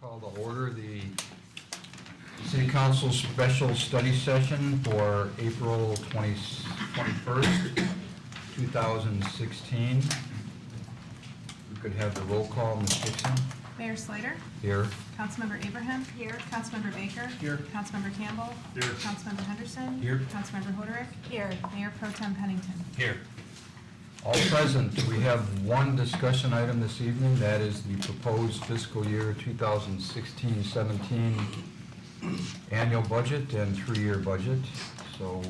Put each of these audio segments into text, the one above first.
call to order the City Council Special Study Session for April 21st, 2016. We could have the roll call, Ms. Dixon. Mayor Slater? Here. Councilmember Abraham? Here. Councilmember Baker? Here. Councilmember Campbell? Here. Councilmember Henderson? Here. Councilmember Hoderick? Here. Mayor Pro Tem Pennington? Here. All present. We have one discussion item this evening. That is the proposed fiscal year 2016-17 annual budget and three-year budget. So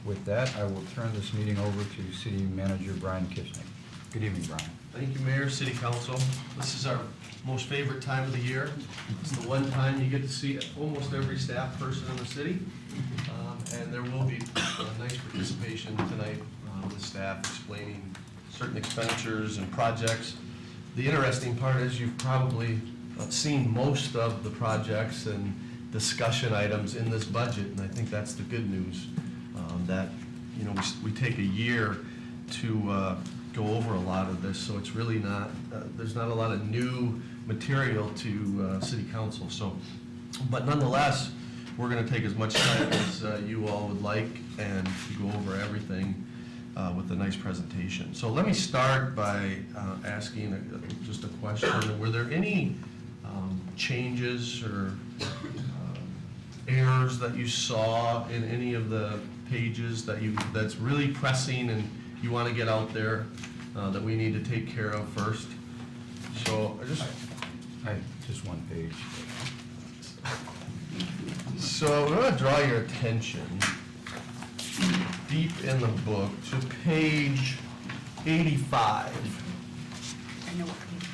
with that, I will turn this meeting over to City Manager Brian Kishnick. Good evening, Brian. Thank you, Mayor, City Council. This is our most favorite time of the year. It's the one time you get to see almost every staff person in the city. And there will be nice participation tonight with staff explaining certain expenditures and projects. The interesting part is you've probably seen most of the projects and discussion items in this budget, and I think that's the good news. That, you know, we take a year to go over a lot of this, so it's really not, there's not a lot of new material to City Council. So, but nonetheless, we're going to take as much time as you all would like and go over everything with a nice presentation. So let me start by asking just a question. Were there any changes or errors that you saw in any of the pages that's really pressing and you want to get out there that we need to take care of first? So I just one page. So I'm going to draw your attention deep in the book to page 85. I know what page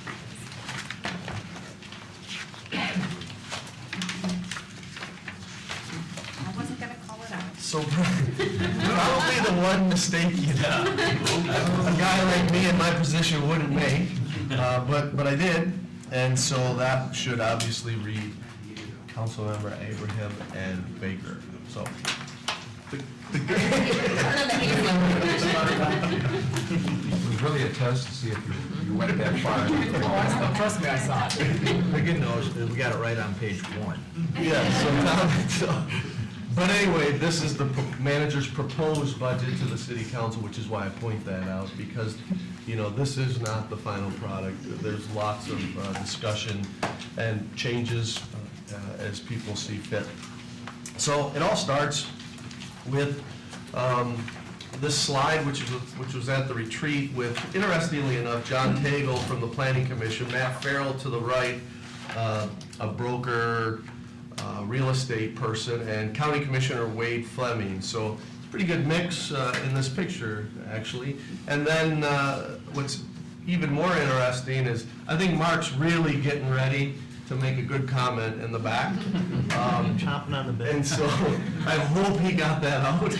it is. I wasn't gonna call it out. So probably the one mistake a guy like me in my position wouldn't make, but I did, and so that should obviously read Councilmember Abraham and Baker. So It was really a test to see if you went that far. Trust me, I saw it. The good news is we got it right on page 1. yeah, but anyway, this is the manager's proposed budget to the city council, which is why I point that out, because, you know, this is not the final product. There's lots of discussion and changes as people see fit. So it all starts with this slide, which was at the retreat with, interestingly enough, John Tagle from the Planning Commission, Matt Farrell to the right, a broker, real estate person, and County Commissioner Wade Fleming. So it's a pretty good mix in this picture, actually. And then what's even more interesting is I think Mark's really getting ready to make a good comment in the back. Chomping on the bit. And so I hope he got that out.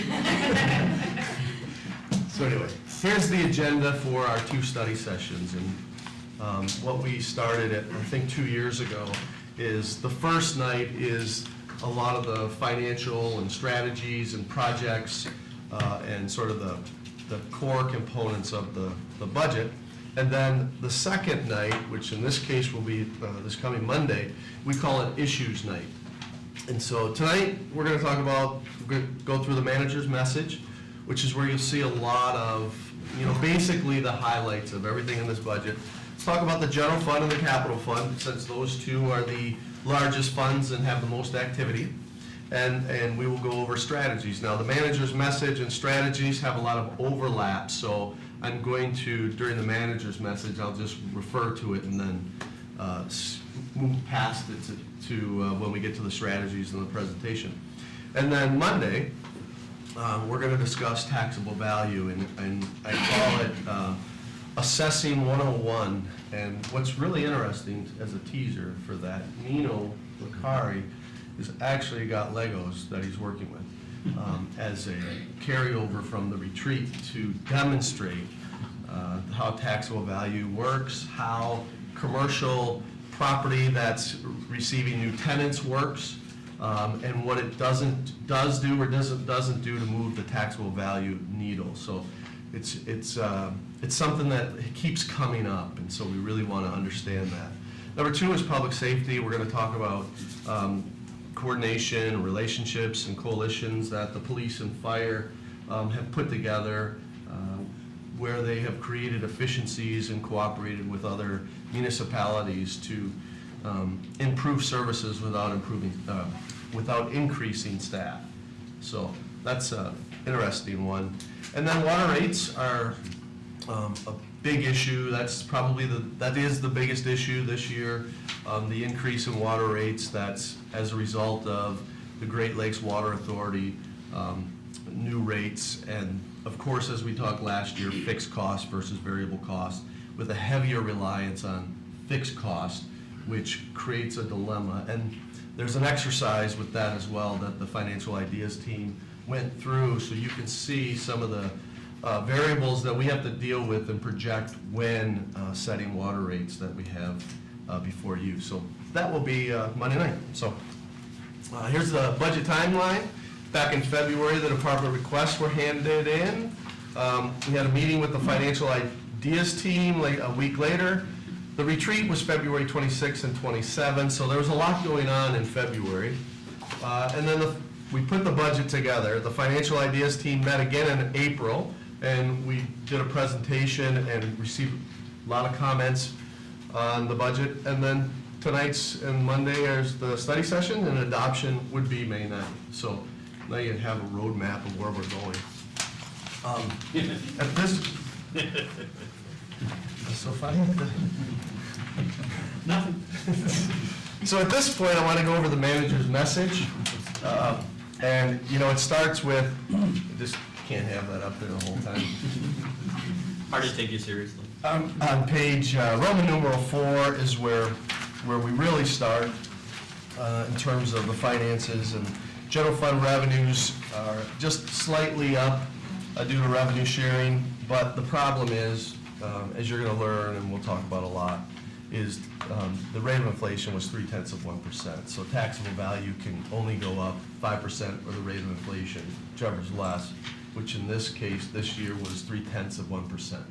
So anyway, here's the agenda for our two study sessions. And what we started at, I think 2 years ago, is the first night is a lot of the financial and strategies and projects and sort of the core components of the budget. And then the second night, which in this case will be this coming Monday, we call it Issues Night. And so tonight, we're going to talk about, we're going to go through the manager's message, which is where you'll see a lot of, you know, basically the highlights of everything in this budget. Let's talk about the general fund and the capital fund, since those two are the largest funds and have the most activity. And we will go over strategies. Now, the manager's message and strategies have a lot of overlap, so I'm going to, during the manager's message, I'll just refer to it and then move past it to when we get to the strategies and the presentation. And then Monday, we're going to discuss taxable value, and I call it Assessing 101. And what's really interesting as a teaser for that, Nino Licari has actually got Legos that he's working with as a carryover from the retreat to demonstrate how taxable value works, how commercial property that's receiving new tenants works, and what it does do or doesn't do to move the taxable value needle. So it's something that keeps coming up, and so we really want to understand that. Number 2 is public safety. We're going to talk about coordination, relationships, and coalitions that the police and fire have put together, where they have created efficiencies and cooperated with other municipalities to improve services without increasing staff. So that's an interesting one. And then water rates are a big issue. That's probably that is the biggest issue this year. The increase in water rates, that's as a result of the Great Lakes Water Authority new rates, and of course, as we talked last year, fixed cost versus variable cost, with a heavier reliance on fixed cost, which creates a dilemma. And there's an exercise with that as well that the Financial Ideas team went through, so you can see some of the variables that we have to deal with and project when setting water rates that we have before you. So that will be Monday night. So here's the budget timeline. Back in February, the department requests were handed in. We had a meeting with the Financial Ideas team a week later. The retreat was February 26th and 27th, so there was a lot going on in February. And then we put the budget together. The Financial Ideas team met again in April, and we did a presentation and received a lot of comments on the budget. And then tonight's and Monday is the study session, and adoption would be May 9th. So now you have a roadmap of where we're going. At this, so funny. Nothing. So at this point, I want to go over the manager's message. And, you know, it starts with, just can't have that up there the whole time. Hard to take you seriously. On page Roman numeral 4 is where we really start in terms of the finances, and general fund revenues are just slightly up due to revenue sharing, but the problem is, as you're going to learn and we'll talk about a lot, is the rate of inflation was 0.3%. So taxable value can only go up 5% or the rate of inflation, whichever's less, which in this case, this year was 0.3%.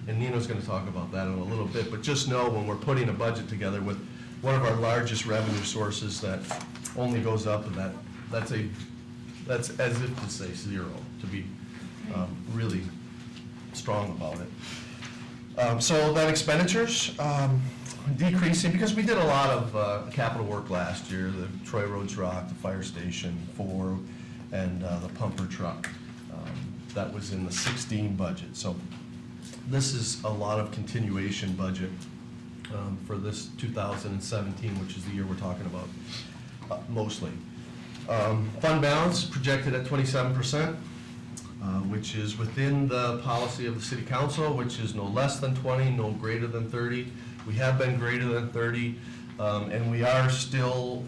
And Nino's going to talk about that in a little bit, but just know when we're putting a budget together with one of our largest revenue sources that only goes up, and that's as if to say 0, to be really strong about it. So then expenditures, decreasing, because we did a lot of capital work last year, the Troy Roads Rock, the fire station 4, and the pumper truck. That was in the 16 budget. So this is a lot of continuation budget for this 2017, which is the year we're talking about mostly. Fund balance projected at 27%, which is within the policy of the city council, which is no less than 20, no greater than 30. We have been greater than 30, and we are still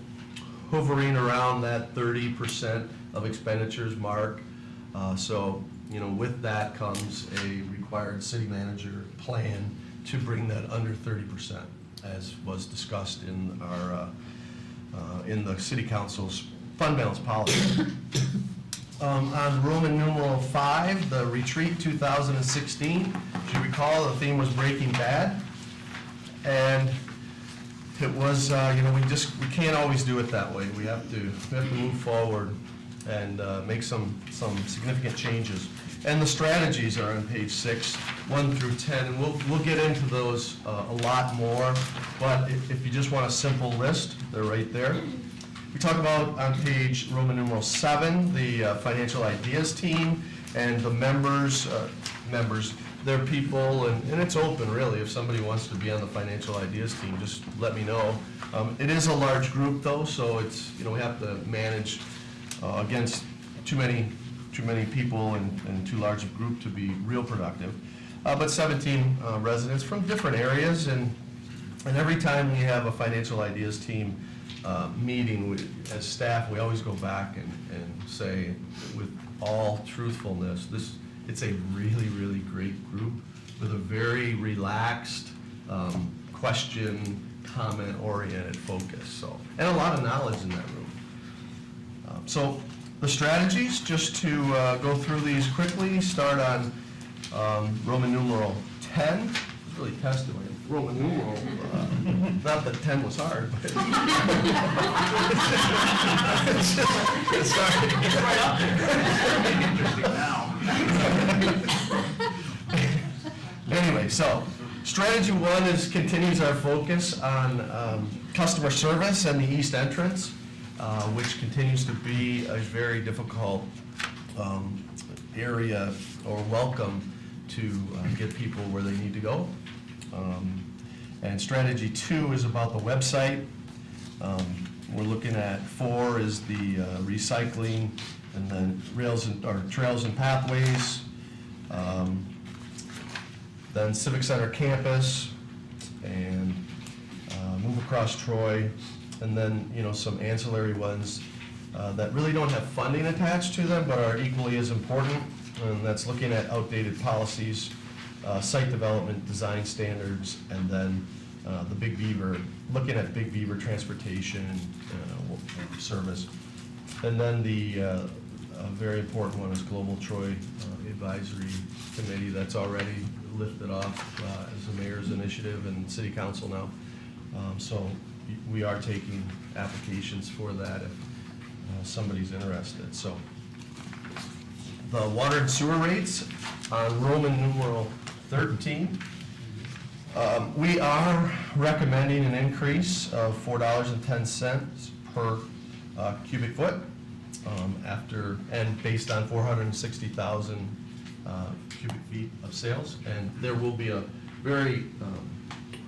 hovering around that 30% of expenditures mark. So, you know, with that comes a required city manager plan to bring that under 30%, as was discussed in our in the city council's fund balance policy. On Roman numeral 5, the retreat 2016, if you recall, the theme was Breaking Bad. And it was, you know, we can't always do it that way. We have to move forward and make some significant changes. And the strategies are on page 6, 1 through 10, and we'll get into those a lot more. But if you just want a simple list, they're right there. We talk about on page Roman numeral 7, the Financial Ideas team and the members, they're people, and it's open really. If somebody wants to be on the Financial Ideas team, just let me know. It is a large group though, so it's, you know, we have to manage against too many people and too large a group to be real productive. But 17 residents from different areas, and every time we have a Financial Ideas team meeting as staff, we always go back and say, with all truthfulness, it's a really, really great group with a very relaxed, question, comment-oriented focus. So, and a lot of knowledge in that room. So the strategies, just to go through these quickly, start on Roman numeral 10. It's really tested. Roman numeral, not that 10 was hard, but. It's right up there. Anyway, so strategy one continues our focus on customer service and the east entrance, which continues to be a very difficult area or welcome to get people where they need to go. And strategy two is about the website. We're looking at 4 is the recycling, and then trails and pathways. Then Civic Center campus, and move across Troy, and then some ancillary ones that really don't have funding attached to them, but are equally as important. And that's looking at outdated policies, site development, design standards, and then the Big Beaver, looking at Big Beaver transportation service. And then the very important one is Global Troy Advisory Committee. That's already lifted off as the mayor's initiative and city council now. So we are taking applications for that if somebody's interested. So the water and sewer rates on Roman numeral 13. We are recommending an increase of $4.10 per cubic foot and based on 460,000 cubic feet of sales. And there will be a very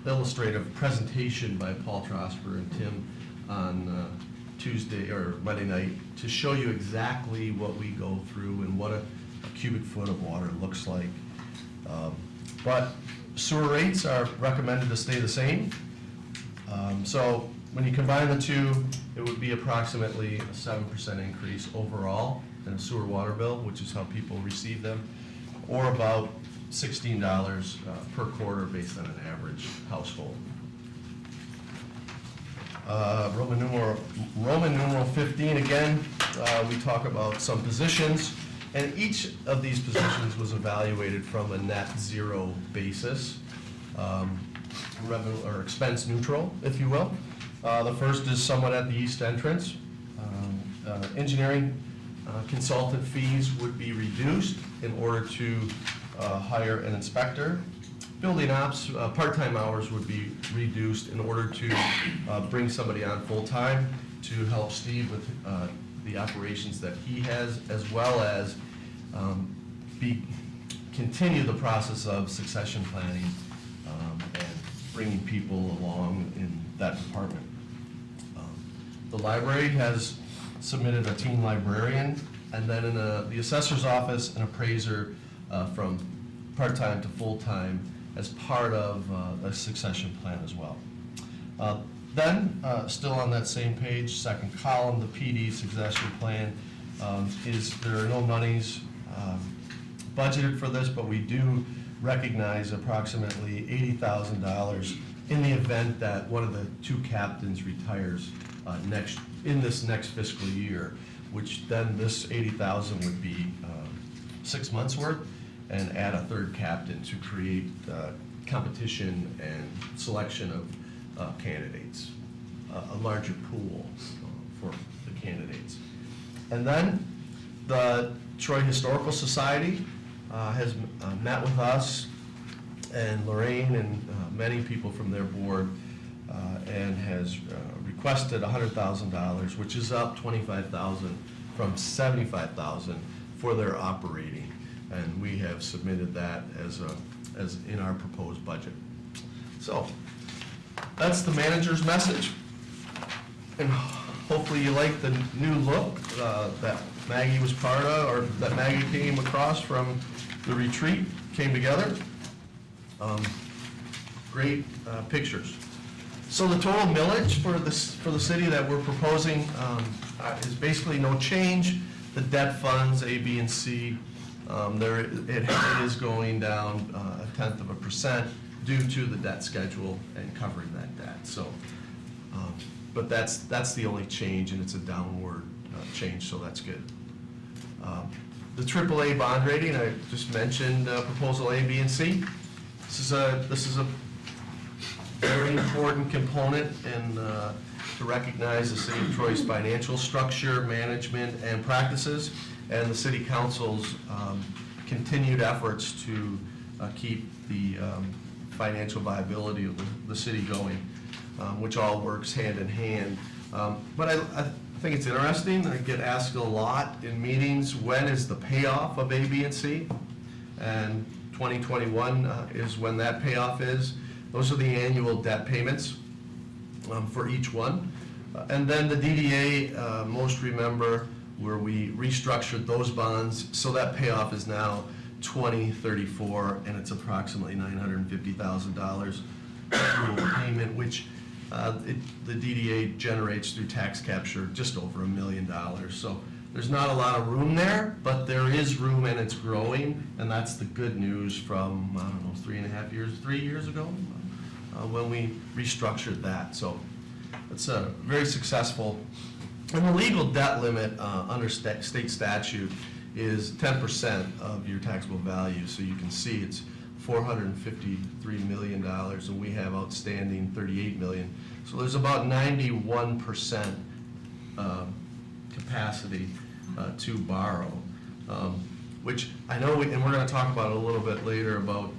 illustrative presentation by Paul Trosper and Tim on Tuesday or Monday night to show you exactly what we go through and what a cubic foot of water looks like. But sewer rates are recommended to stay the same. So when you combine the two, it would be approximately a 7% increase overall in a sewer water bill, which is how people receive them, or about $16 per quarter based on an average household. Roman numeral 15, again, we talk about some positions, and each of these positions was evaluated from a net zero basis, revenue or expense neutral, if you will. The first is someone at the east entrance. Engineering consultant fees would be reduced in order to hire an inspector. Building ops, part-time hours would be reduced in order to bring somebody on full-time to help Steve with the operations that he has, as well as continue the process of succession planning and bringing people along in that department. The library has submitted a teen librarian, and then in the assessor's office, an appraiser from part-time to full-time as part of a succession plan as well. Then, still on that same page, second column, the PD succession plan there are no monies budgeted for this, but we do recognize approximately $80,000 in the event that one of the 2 captains retires in this next fiscal year, which then this $80,000 would be 6 months worth, and add a 3rd captain to create competition and selection of candidates, a larger pool for the candidates. And then the Troy Historical Society has met with us and Lorraine and many people from their board and has requested $100,000, which is up $25,000 from $75,000 for their operating. And we have submitted that as in our proposed budget. So that's the manager's message. And hopefully you like the new look that Maggie was part of, or that Maggie came across from the retreat, came together. Great pictures. So the total millage for the city that we're proposing is basically no change. The debt funds, A, B, and C, it is going down 0.1% due to the debt schedule and covering that debt. So, but that's the only change, and it's a downward change, so that's good. The AAA bond rating, I just mentioned proposal A, B, and C. This is a very important component in, to recognize the City of Troy's financial structure, management, and practices, and the City Council's continued efforts to keep the financial viability of the city going, which all works hand in hand. But I think it's interesting, I get asked a lot in meetings, when is the payoff of A, B, and C? And 2021 is when that payoff is. Those are the annual debt payments for each one. And then the DDA, most remember, where we restructured those bonds, so that payoff is now 2034, and it's approximately $950,000 payment, which the DDA generates through tax capture just over $1 million. So there's not a lot of room there, but there is room and it's growing, and that's the good news from, I don't know, 3 years ago, when we restructured that. So it's a very successful, and the legal debt limit under state statute is 10% of your taxable value. So you can see it's $453 million, and we have outstanding $38 million. So there's about 91% capacity to borrow, which I know, and we're going to talk about it a little bit later about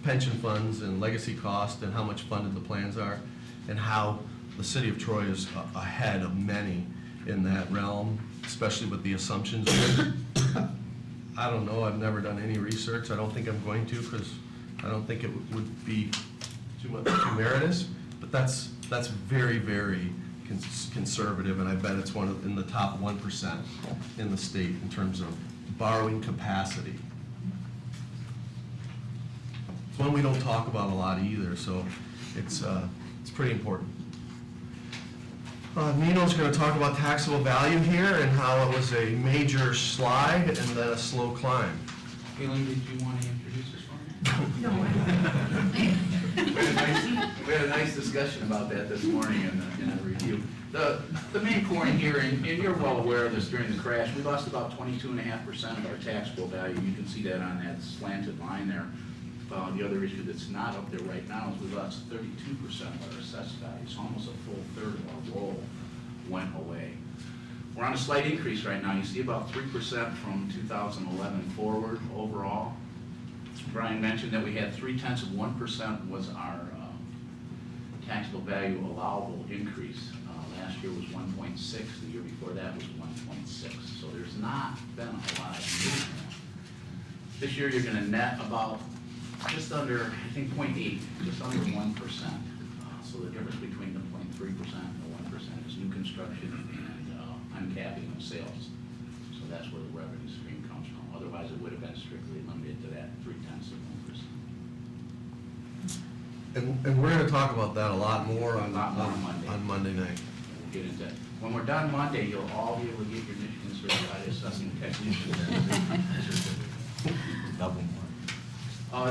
pension funds and legacy cost and how much funded the plans are, and how the City of Troy is ahead of many in that realm, especially with the assumptions. I don't know, I've never done any research. I don't think I'm going to, because I don't think it would be too meritorious, but that's very, very conservative, and I bet it's in the top 1% in the state in terms of borrowing capacity. It's one we don't talk about a lot either, so it's pretty important. Nino's going to talk about taxable value here and how it was a major slide and then a slow climb. Caitlin, did you want to introduce us for me? No. We had a nice discussion about that this morning in the review. The main point here, and you're well aware of this during the crash, we lost about 22.5% of our taxable value. You can see that on that slanted line there. The other issue that's not up there right now is we lost 32% of our assessed value, so almost a full third of our roll went away. We're on a slight increase right now. You see about 3% from 2011 forward overall. Brian mentioned that we had 0.3% was our taxable value allowable increase. Last year was 1.6, the year before that was 1.6. So there's not been a lot of movement. This year you're going to net about just under, I think, 0.8, just under 1%. So the difference between the 0.3% and the 1% is new construction and uncapping of sales. So that's where the revenue stream comes from. Otherwise, it would have been strictly limited to that 0.3%. And we're going to talk about that a lot more on Monday night. We'll get into it. When we're done Monday, you'll all be able to get your Michigan certified assessing technician. Double more.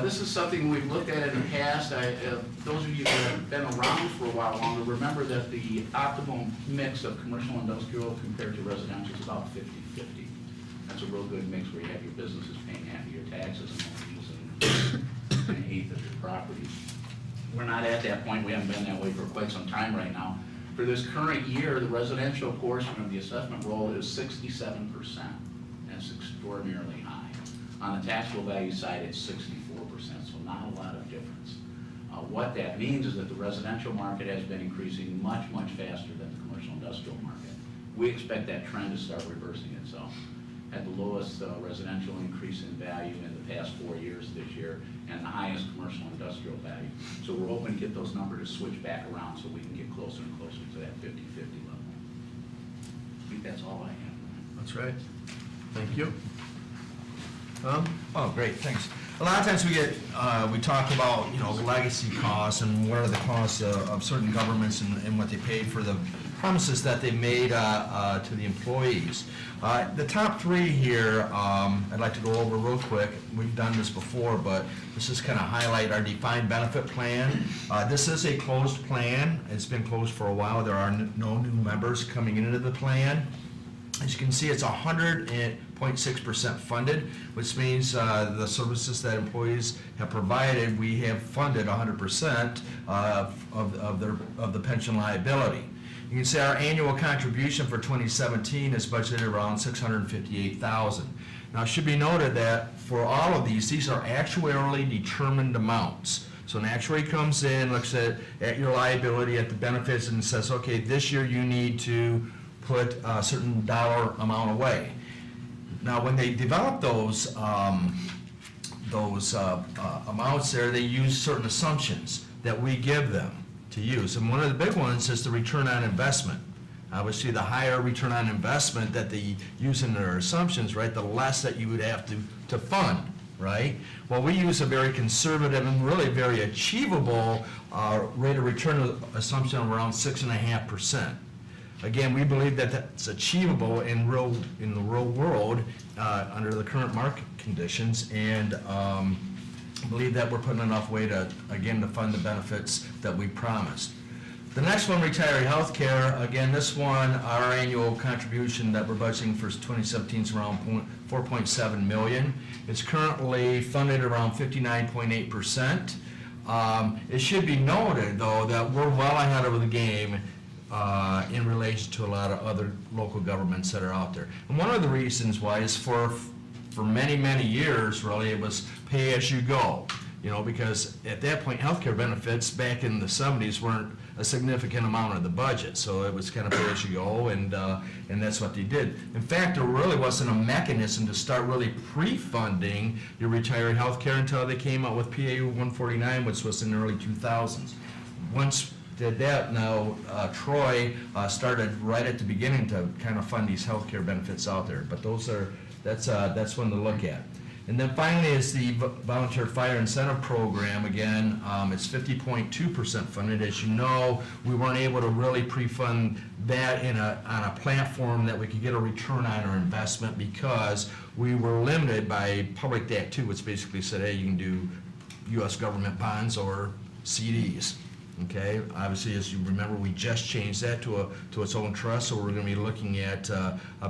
This is something we've looked at in the past. Those of you that have been around for a while longer remember that the optimum mix of commercial and industrial compared to residential is about 50-50. That's a real good mix where you have your businesses paying half of your taxes and only using an eighth of your property. We're not at that point. We haven't been that way for quite some time right now. For this current year, the residential portion of the assessment roll is 67%. That's extraordinarily high. On the taxable value side, it's 64%, so not a lot of difference. What that means is that the residential market has been increasing much, much faster than the commercial industrial market. We expect that trend to start reversing itself. Had the lowest residential increase in value in the past 4 years this year, and the highest commercial industrial value. So we're hoping to get those numbers to switch back around so we can get closer and closer to that 50-50 level. I think that's all I have. That's right. Thank you. Oh, great, thanks. A lot of times we talk about, legacy costs and what are the costs of certain governments and what they paid for the promises that they made to the employees. The top three here, I'd like to go over real quick. We've done this before, but this is kind of highlight our defined benefit plan. This is a closed plan. It's been closed for a while. There are no new members coming into the plan. As you can see, it's 100.6% funded, which means the services that employees have provided, we have funded 100% of the pension liability. You can see our annual contribution for 2017 is budgeted around $658,000. Now, it should be noted that for all of these are actuarially determined amounts. So an actuary comes in, looks at your liability, at the benefits, and says, okay, this year you need to put a certain dollar amount away. Now, when they develop those amounts there, they use certain assumptions that we give them to use. And one of the big ones is the return on investment. Obviously, the higher return on investment that they use in their assumptions, right, the less that you would have to fund, right? Well, we use a very conservative and really very achievable rate of return assumption of around 6.5%. Again, we believe that that's achievable in the real world under the current market conditions, and believe that we're putting enough weight to fund the benefits that we promised. The next one, retiree health care. Again, this one, our annual contribution that we're budgeting for 2017 is around $4.7 million. It's currently funded around 59.8%. It should be noted, though, that we're well ahead of the game in relation to a lot of other local governments that are out there. And one of the reasons why is for many, many years, really, it was pay as you go. You know, because at that point, healthcare benefits back in the 70s weren't a significant amount of the budget, so it was kind of pay as you go, and that's what they did. In fact, there really wasn't a mechanism to start really pre-funding your retiree healthcare until they came out with PA 149, which was in the early 2000s. Once did that, now Troy started right at the beginning to kind of fund these healthcare benefits out there. But that's one to look at. And then finally is the Volunteer Fire Incentive Program. Again, it's 50.2% funded. As you know, we weren't able to really pre-fund that on a platform that we could get a return on our investment because we were limited by Public Act 2, which basically said, hey, you can do U.S. government bonds or CDs. Okay, obviously, as you remember, we just changed that to its own trust, so we're going to be looking at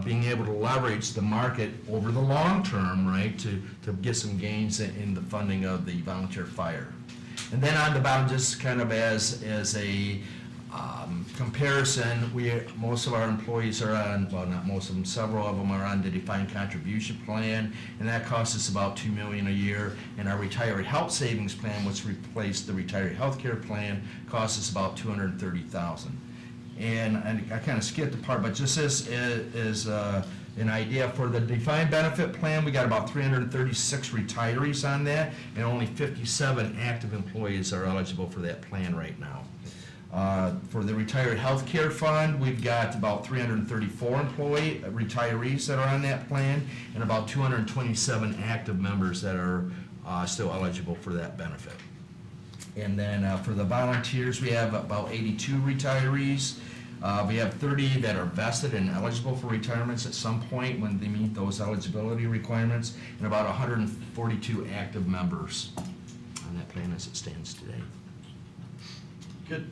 being able to leverage the market over the long term, right, to get some gains in the funding of the volunteer fire. And then on the bottom, just kind of as a comparison, most of our employees are on, well, not most of them, several of them are on the defined contribution plan, and that costs us about $2 million a year. And our retiree health savings plan, which replaced the retiree health care plan, costs us about $230,000. And I kind of skipped a part, but just as an idea, for the defined benefit plan, we got about 336 retirees on that, and only 57 active employees are eligible for that plan right now. For the retiree health care fund, we've got about 334 retirees that are on that plan, and about 227 active members that are still eligible for that benefit. And then for the volunteers, we have about 82 retirees. We have 30 that are vested and eligible for retirements at some point when they meet those eligibility requirements, and about 142 active members on that plan as it stands today. Good.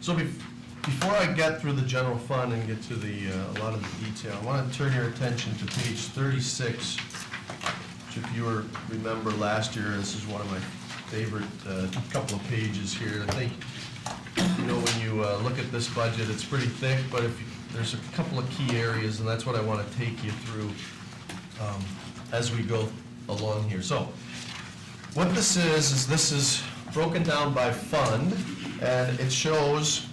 So before I get through the general fund and get to a lot of the detail, I want to turn your attention to page 36, which if you remember last year, this is one of my favorite couple of pages here. I think, you know, when you look at this budget, it's pretty thick, but there's a couple of key areas, and that's what I want to take you through as we go along here. So what this is broken down by fund, and it shows,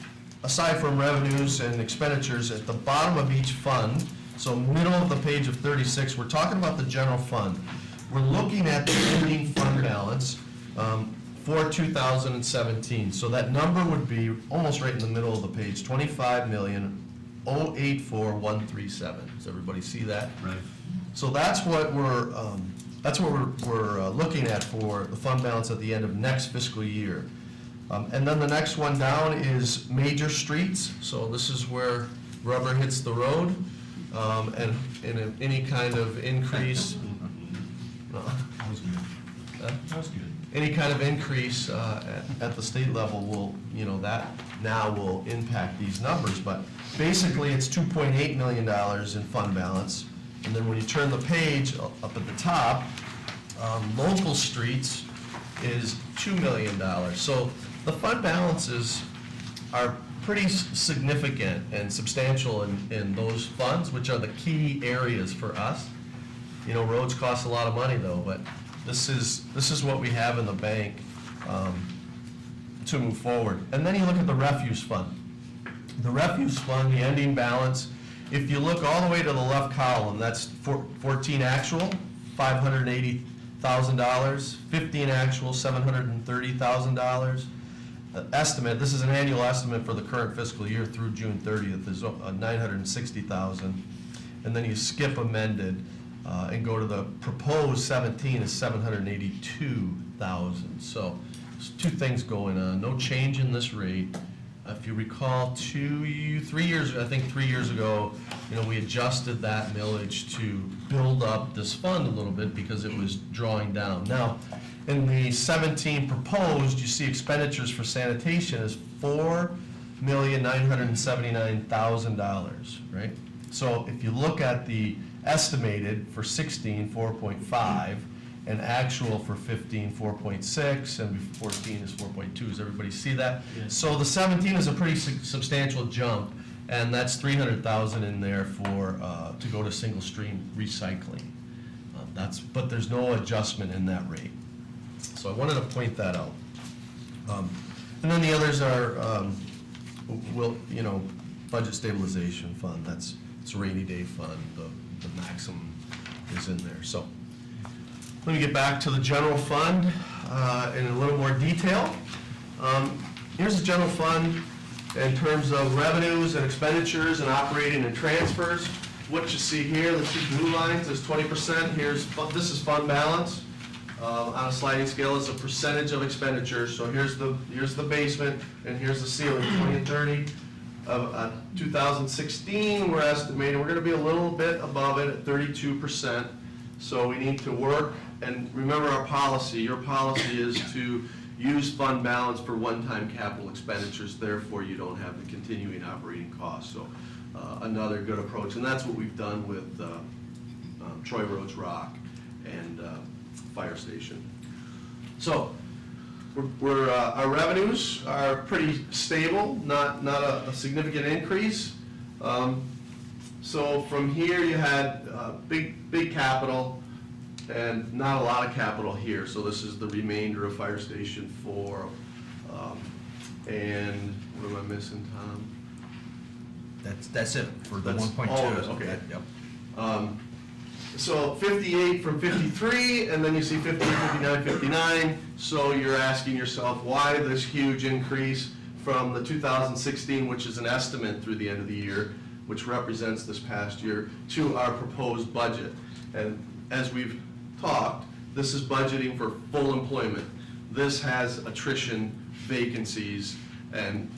aside from revenues and expenditures, at the bottom of each fund, so middle of the page of 36, we're talking about the general fund. We're looking at the ending fund balance for 2017. So that number would be almost right in the middle of the page, $25,084,137. Does everybody see that? Right. So that's what we're looking at for the fund balance at the end of next fiscal year. And then the next one down is major streets. So this is where rubber hits the road, and any kind of increase. That was good. That was good. any kind of increase at the state level will, that now will impact these numbers. But basically, it's $2.8 million in fund balance. And then when you turn the page up at the top, local streets is $2 million. So the fund balances are pretty significant and substantial in those funds, which are the key areas for us. Roads cost a lot of money though, but this is what we have in the bank to move forward. And then you look at the refuse fund. The refuse fund, the ending balance, if you look all the way to the left column, that's 14 actual, $580,000, 15 actual, $730,000. Estimate, this is an annual estimate for the current fiscal year through June 30th, is $960,000. And then you skip amended and go to the proposed 17 is $782,000. So there's two things going on. No change in this rate. If you recall, 3 years ago, we adjusted that millage to build up this fund a little bit because it was drawing down. Now, in the 17 proposed, you see expenditures for sanitation is $4,979,000, right? So if you look at the estimated for 16, 4.5, and actual for 15, 4.6, and 14 is 4.2. Does everybody see that? Yes. So the 17 is a pretty substantial jump, and that's $300,000 in there for to go to single stream recycling. But there's no adjustment in that rate. So I wanted to point that out. And then the others are, budget stabilization fund. It's a rainy day fund. The maximum is in there. So let me get back to the general fund in a little more detail. Here's the general fund in terms of revenues and expenditures and operating and transfers. What you see here, the two blue lines, is 20%. This is fund balance. On a sliding scale, it's a percentage of expenditures. So here's the basement, and here's the ceiling, 20 and 30. Of 2016, we're estimating we're going to be a little bit above it at 32%. So we need to work, and remember our policy. Your policy is to use fund balance for one-time capital expenditures. Therefore, you don't have the continuing operating costs. So another good approach, and that's what we've done with Troy Roads Rock and Fire Station. So our revenues are pretty stable, not a significant increase. So from here you had big capital and not a lot of capital here. So this is the remainder of Fire Station 4. And what am I missing, Tom? That's it for the That's 1.2. all of it, okay. Yep. So 58 from 53, and then you see 58, 59, 59. So you're asking yourself, why this huge increase from the 2016, which is an estimate through the end of the year, which represents this past year, to our proposed budget. And as we've talked, this is budgeting for full employment. This has attrition, vacancies, and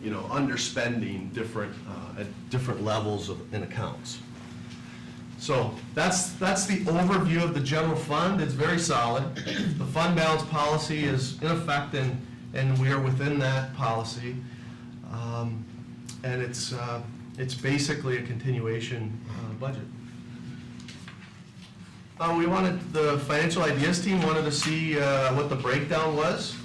underspending at different levels in accounts. So that's the overview of the general fund. It's very solid. The fund balance policy is in effect, and we are within that policy. And it's basically a continuation budget. The financial ideas team wanted to see what the breakdown was.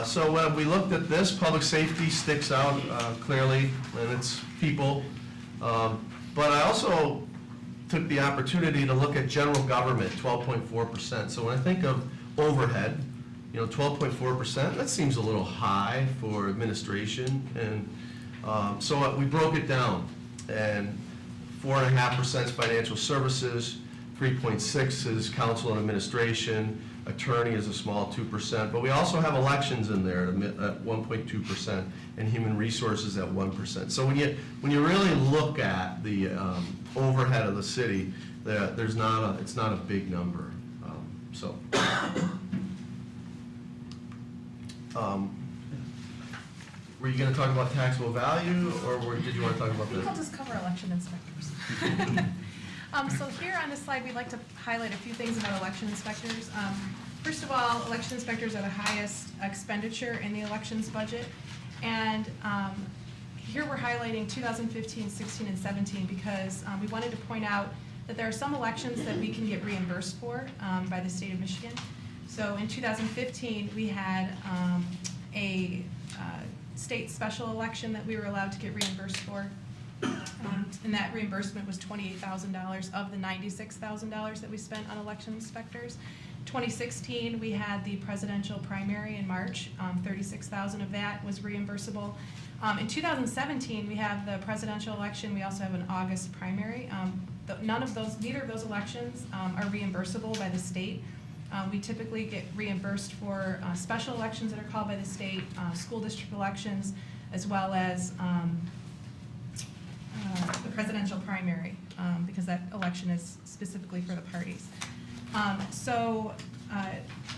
So when we looked at this, public safety sticks out clearly, and it's people. But I also took the opportunity to look at general government, 12.4%. So when I think of overhead, 12.4%, that seems a little high for administration. And so we broke it down, and 4.5% is financial services, 3.6% is council and administration, attorney is a small 2%, but we also have elections in there at 1.2%, and human resources at 1%. So when you really look at the overhead of the city, it's not a big number. Were you going to talk about taxable value, or did you want to talk about I think this? I'll just cover election inspectors. So here on this slide, we'd like to highlight a few things about election inspectors. First of all, election inspectors are the highest expenditure in the elections budget. And here we're highlighting 2015, 16, and 17 because we wanted to point out that there are some elections that we can get reimbursed for by the state of Michigan. So in 2015, we had a state special election that we were allowed to get reimbursed for. And that reimbursement was $28,000 of the $96,000 that we spent on election inspectors. 2016, we had the presidential primary in March. $36,000 of that was reimbursable. In 2017, we have the presidential election. We also have an August primary. Neither of those elections are reimbursable by the state. We typically get reimbursed for special elections that are called by the state, school district elections, as well as the presidential primary, because that election is specifically for the parties.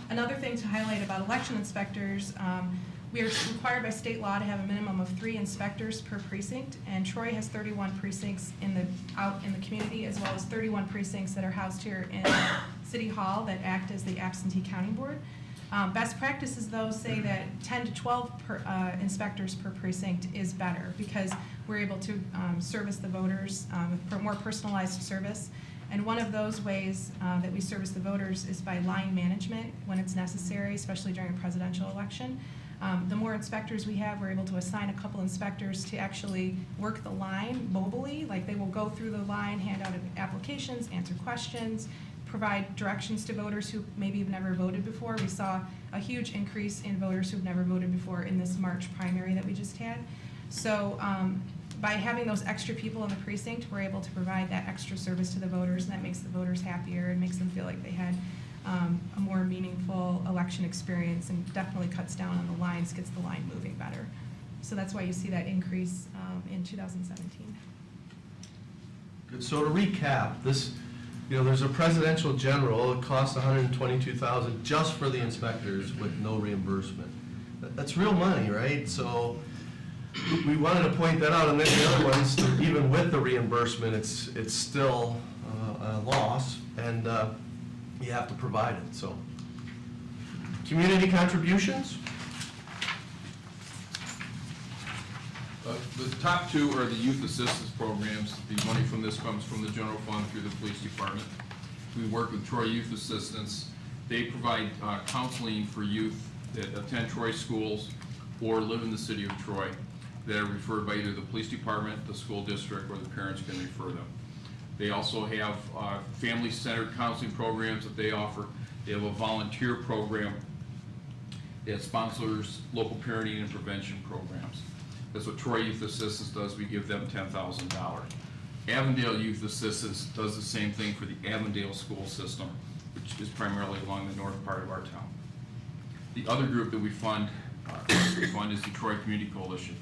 Another thing to highlight about election inspectors, we are required by state law to have a minimum of 3 inspectors per precinct, and Troy has 31 precincts out in the community, as well as 31 precincts that are housed here in City Hall that act as the absentee counting board. Best practices, though, say that 10 to 12 inspectors per precinct is better because we're able to service the voters with more personalized service. And one of those ways that we service the voters is by line management when it's necessary, especially during a presidential election. The more inspectors we have, we're able to assign a couple inspectors to actually work the line mobily. Like they will go through the line, hand out applications, answer questions, provide directions to voters who maybe have never voted before. We saw a huge increase in voters who've never voted before in this March primary that we just had. So by having those extra people in the precinct, we're able to provide that extra service to the voters, and that makes the voters happier and makes them feel like they had a more meaningful election experience, and definitely cuts down on the lines, gets the line moving better. So that's why you see that increase in 2017. Good. So to recap, there's a presidential general. It costs $122,000 just for the inspectors with no reimbursement. That's real money, right? So we wanted to point that out, and then the other ones, even with the reimbursement, it's still a loss, and you have to provide it. So, community contributions. The top 2 are the youth assistance programs. The money from this comes from the general fund through the police department. We work with Troy Youth Assistance. They provide counseling for youth that attend Troy schools or live in the city of Troy that are referred by either the police department, the school district, or the parents can refer them. They also have family-centered counseling programs that they offer. They have a volunteer program that sponsors local parenting and prevention programs. That's what Troy Youth Assistance does. We give them $10,000. Avondale Youth Assistance does the same thing for the Avondale school system, which is primarily along the north part of our town. The other group that we fund is the Troy Community Coalition.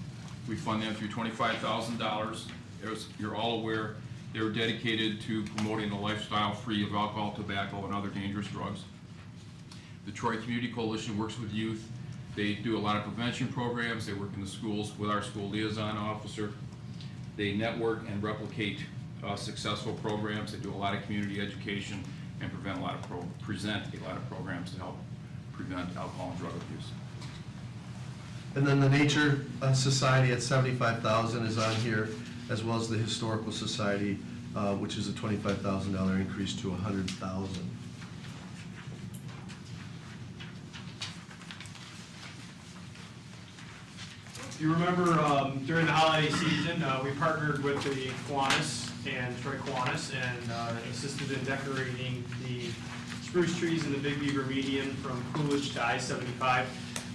We fund them through $25,000. As you're all aware, they were dedicated to promoting a lifestyle free of alcohol, tobacco, and other dangerous drugs. The Troy Community Coalition works with youth. They do a lot of prevention programs. They work in the schools with our school liaison officer. They network and replicate successful programs. They do a lot of community education and present a lot of programs to help prevent alcohol and drug abuse. And then the Nature Society at $75,000 is on here, as well as the Historical Society, which is a $25,000 increase to $100,000. You remember during the holiday season, we partnered with the Kiwanis and Troy Kiwanis and assisted in decorating the spruce trees in the Big Beaver median from Coolidge to I-75.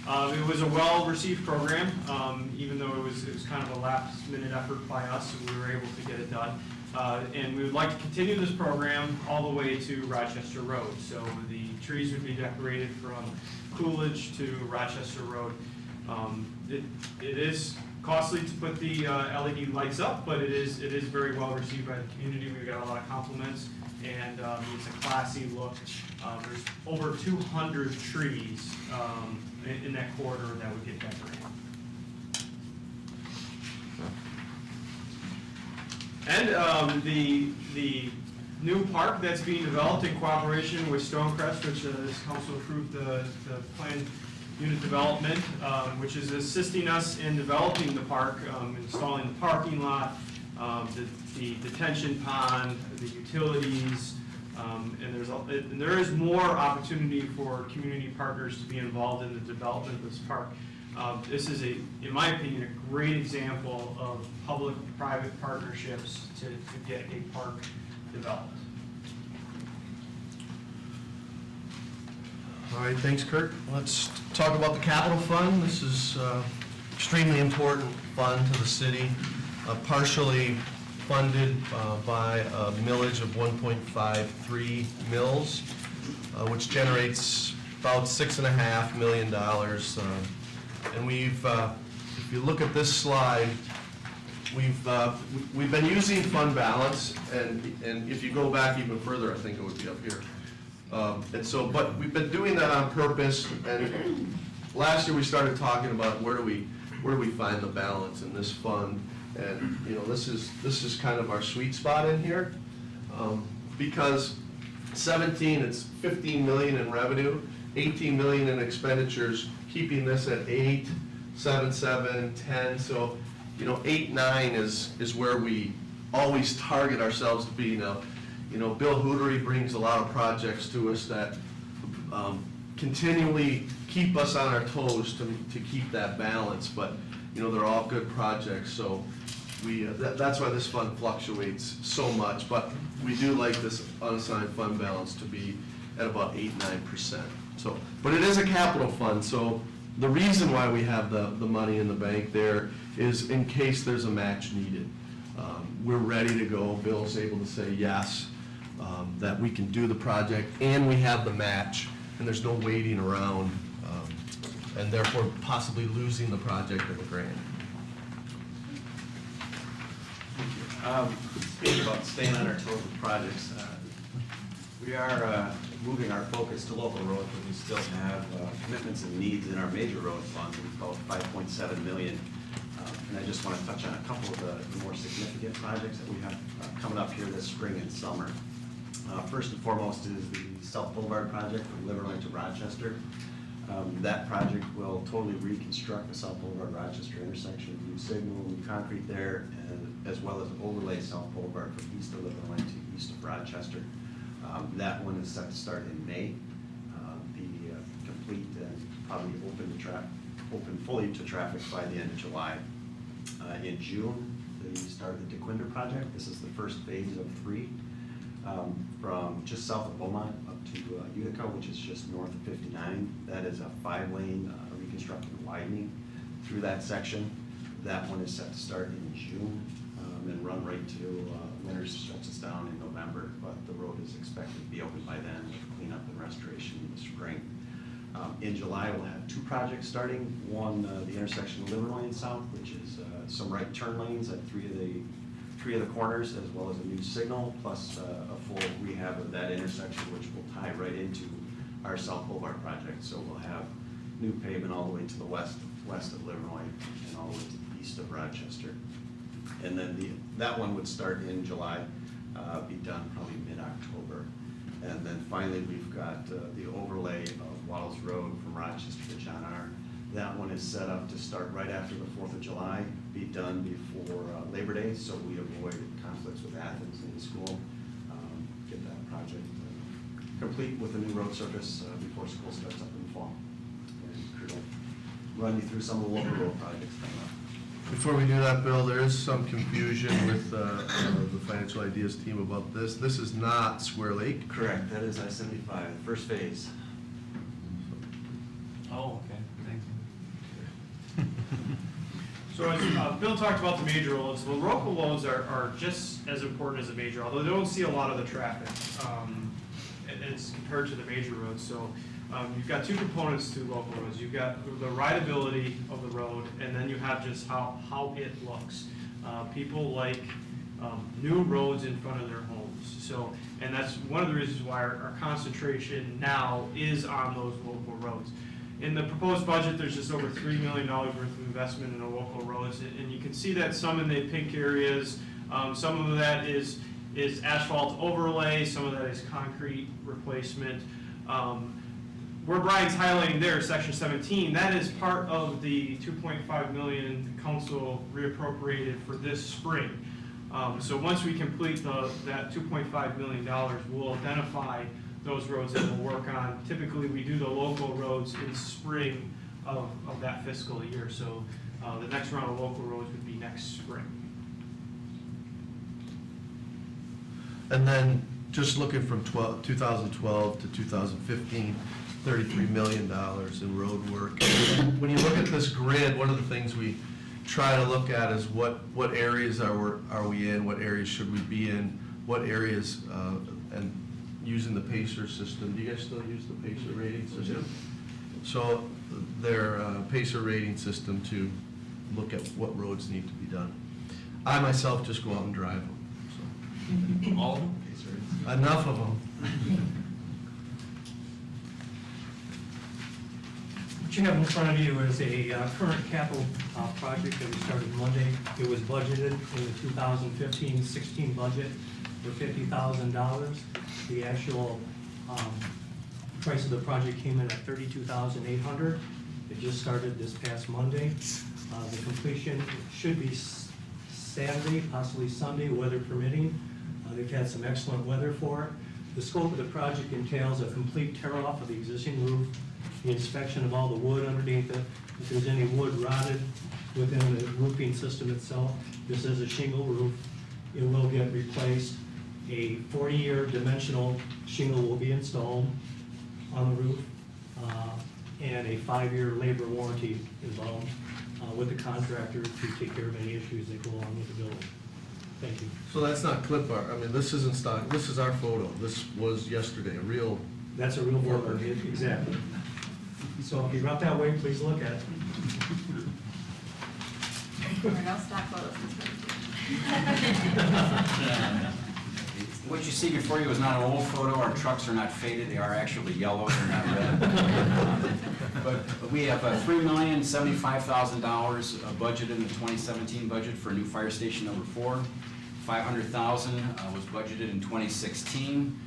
It was a well-received program, even though it was kind of a last-minute effort by us, and we were able to get it done. And we would like to continue this program all the way to Rochester Road. So the trees would be decorated from Coolidge to Rochester Road. It is costly to put the LED lights up, but it is very well received by the community. We got a lot of compliments, and it's a classy look. There's over 200 trees in that corridor that would get decorated. And the new park that's being developed in cooperation with Stonecrest, which this council approved the planned unit development, which is assisting us in developing the park, installing the parking lot, the detention pond, the utilities, and there is more opportunity for community partners to be involved in the development of this park. This is in my opinion, a great example of public-private partnerships to get a park developed. All right, thanks, Kurt. Let's talk about the capital fund. This is extremely important fund to the city, partially funded by a millage of 1.53 mils, which generates about $6.5 million. And we've, if you look at this slide, we've been using fund balance, and if you go back even further, I think it would be up here. And so, but we've been doing that on purpose, and last year we started talking about where do we find the balance in this fund, and you know, this is kind of our sweet spot in here, because 17, it's 15 million in revenue, 18 million in expenditures, keeping this at 8, 7, 7, 10, so you know, 8, 9 is where we always target ourselves to be. Now, you know, Bill Hootery brings a lot of projects to us that continually keep us on our toes to keep that balance, but you know, they're all good projects, so that's why this fund fluctuates so much, but we do like this unassigned fund balance to be at about 8, 9%. So, but it is a capital fund, so the reason why we have the money in the bank there is in case there's a match needed. We're ready to go. Bill's able to say yes, that we can do the project, and we have the match, and there's no waiting around, and therefore possibly losing the project or the grant. Speaking about staying on our toes with projects, we are moving our focus to local roads, but we still have commitments and needs in our major road fund. We call it 5.7 million. And I just want to touch on a couple of the more significant projects that we have coming up here this spring and summer. First and foremost is the South Boulevard project from Livernois to Rochester. That project will totally reconstruct the South Boulevard Rochester intersection, new signal, new concrete there, and as well as overlay South Boulevard from east of Livernois to east of Rochester. That one is set to start in May, be complete and probably open fully to traffic by the end of July. In June, they started the DeQuinder project. This is the first phase of 3, from just south of Beaumont up to Utica, which is just north of 59. That is a 5-lane reconstructed widening through that section. That one is set to start in June and run right to winter shuts us down in November, but the road is expected to be open by then with cleanup and restoration in the spring. In July, we'll have 2 projects starting. One, the intersection of Livernois and South, which is some right turn lanes at 3 of the corners, as well as a new signal, plus a full rehab of that intersection, which will tie right into our South Boulevard project. So we'll have new pavement all the way to the west of Livernois and all the way to the east of Rochester. And then that one would start in July, be done probably mid-October. And then finally, we've got the overlay of Waddles Road from Rochester to John R. That one is set up to start right after the 4th of July, be done before Labor Day, so we avoid conflicts with Athens and the school. Get that project complete with a new road surface before school starts up in the fall. And Kurt will run you through some of the local road projects coming up. Before we do that, Bill, there is some confusion with the Financial Ideas team about this. This is not Square Lake. Correct, that is I-75, the first phase. Oh, okay, thanks. So as Bill talked about the major roads, the local roads are just as important as the major, although they don't see a lot of the traffic as compared to the major roads. So you've got 2 components to local roads. You've got the rideability of the road, and then you have just how it looks. People like new roads in front of their homes. So, and that's one of the reasons why our concentration now is on those local roads. In the proposed budget, there's just over $3 million worth of investment in the local roads, and you can see that some in the pink areas, some of that is is asphalt overlay, some of that is concrete replacement. Where Brian's highlighting there, section 17, that is part of the 2.5 million the council reappropriated for this spring. So once we complete that $2.5 million, we'll identify those roads that we'll work on. Typically, we do the local roads in spring of that fiscal year. So the next round of local roads would be next spring. And then, just looking from 2012 to 2015, $33 million in road work. When you look at this grid, one of the things we try to look at is what areas are we in, what areas should we be in, what areas, and using the PACER system. Do you guys still use the PACER rating system? So their PACER rating system to look at what roads need to be done. I myself just go out and drive them. So. All of them? Enough of them. What you have in front of you is a current capital project that we started Monday. It was budgeted in the 2015-16 budget for $50,000. The actual price of the project came in at $32,800. It just started this past Monday. The completion should be Saturday, possibly Sunday, weather permitting. They've had some excellent weather for it. The scope of the project entails a complete tear-off of the existing roof, the inspection of all the wood underneath it, if there's any wood rotted within the roofing system itself. This is a shingle roof. It will get replaced. A 40-year dimensional shingle will be installed on the roof, and a 5-year labor warranty involved with the contractor to take care of any issues that go along with the building. Thank you. So that's not clip art. I mean, this isn't stock. This is our photo. This was yesterday, a real. That's a real photo, exactly. So if you're up that way, please look at it. There are no stock photos. What you see before you is not an old photo. Our trucks are not faded. They are actually yellow. They're not red. But we have $3,075,000 budgeted in the 2017 budget for new fire station number 4. $500,000 was budgeted in 2016.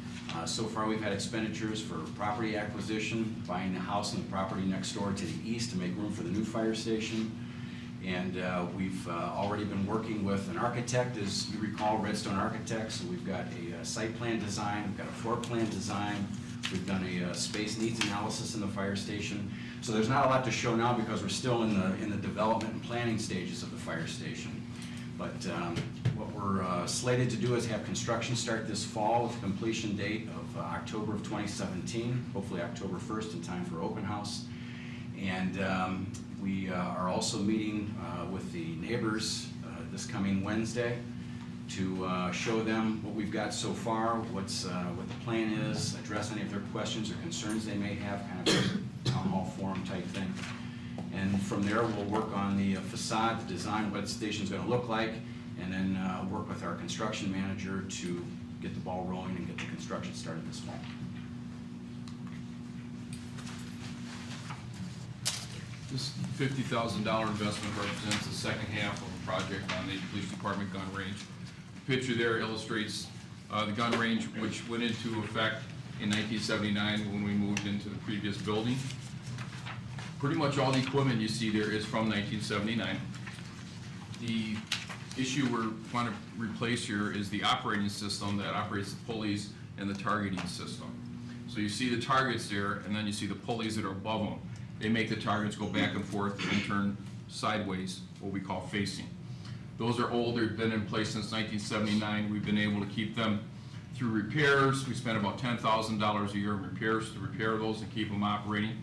So far, we've had expenditures for property acquisition, buying the house and the property next door to the east to make room for the new fire station. And we've already been working with an architect, as you recall, Redstone Architects. So we've got a site plan design, we've got a floor plan design, we've done a space needs analysis in the fire station. So there's not a lot to show now because we're still in the development and planning stages of the fire station. But what we're slated to do is have construction start this fall with a completion date of October of 2017, hopefully October 1st in time for open house. And we are also meeting with the neighbors this coming Wednesday to show them what we've got so far, what the plan is, address any of their questions or concerns they may have, kind of a town hall forum type thing. And from there, we'll work on the facade, the design, what the station's going to look like, and then work with our construction manager to get the ball rolling and get the construction started this fall. This $50,000 investment represents the second half of a project on the police department gun range. The picture there illustrates the gun range, which went into effect in 1979 when we moved into the previous building. Pretty much all the equipment you see there is from 1979. The issue we want to replace here is the operating system that operates the pulleys and the targeting system. So you see the targets there, and then you see the pulleys that are above them. They make the targets go back and forth and turn sideways, what we call facing. Those are old, they've been in place since 1979. We've been able to keep them through repairs. We spent about $10,000 a year in repairs to repair those and keep them operating.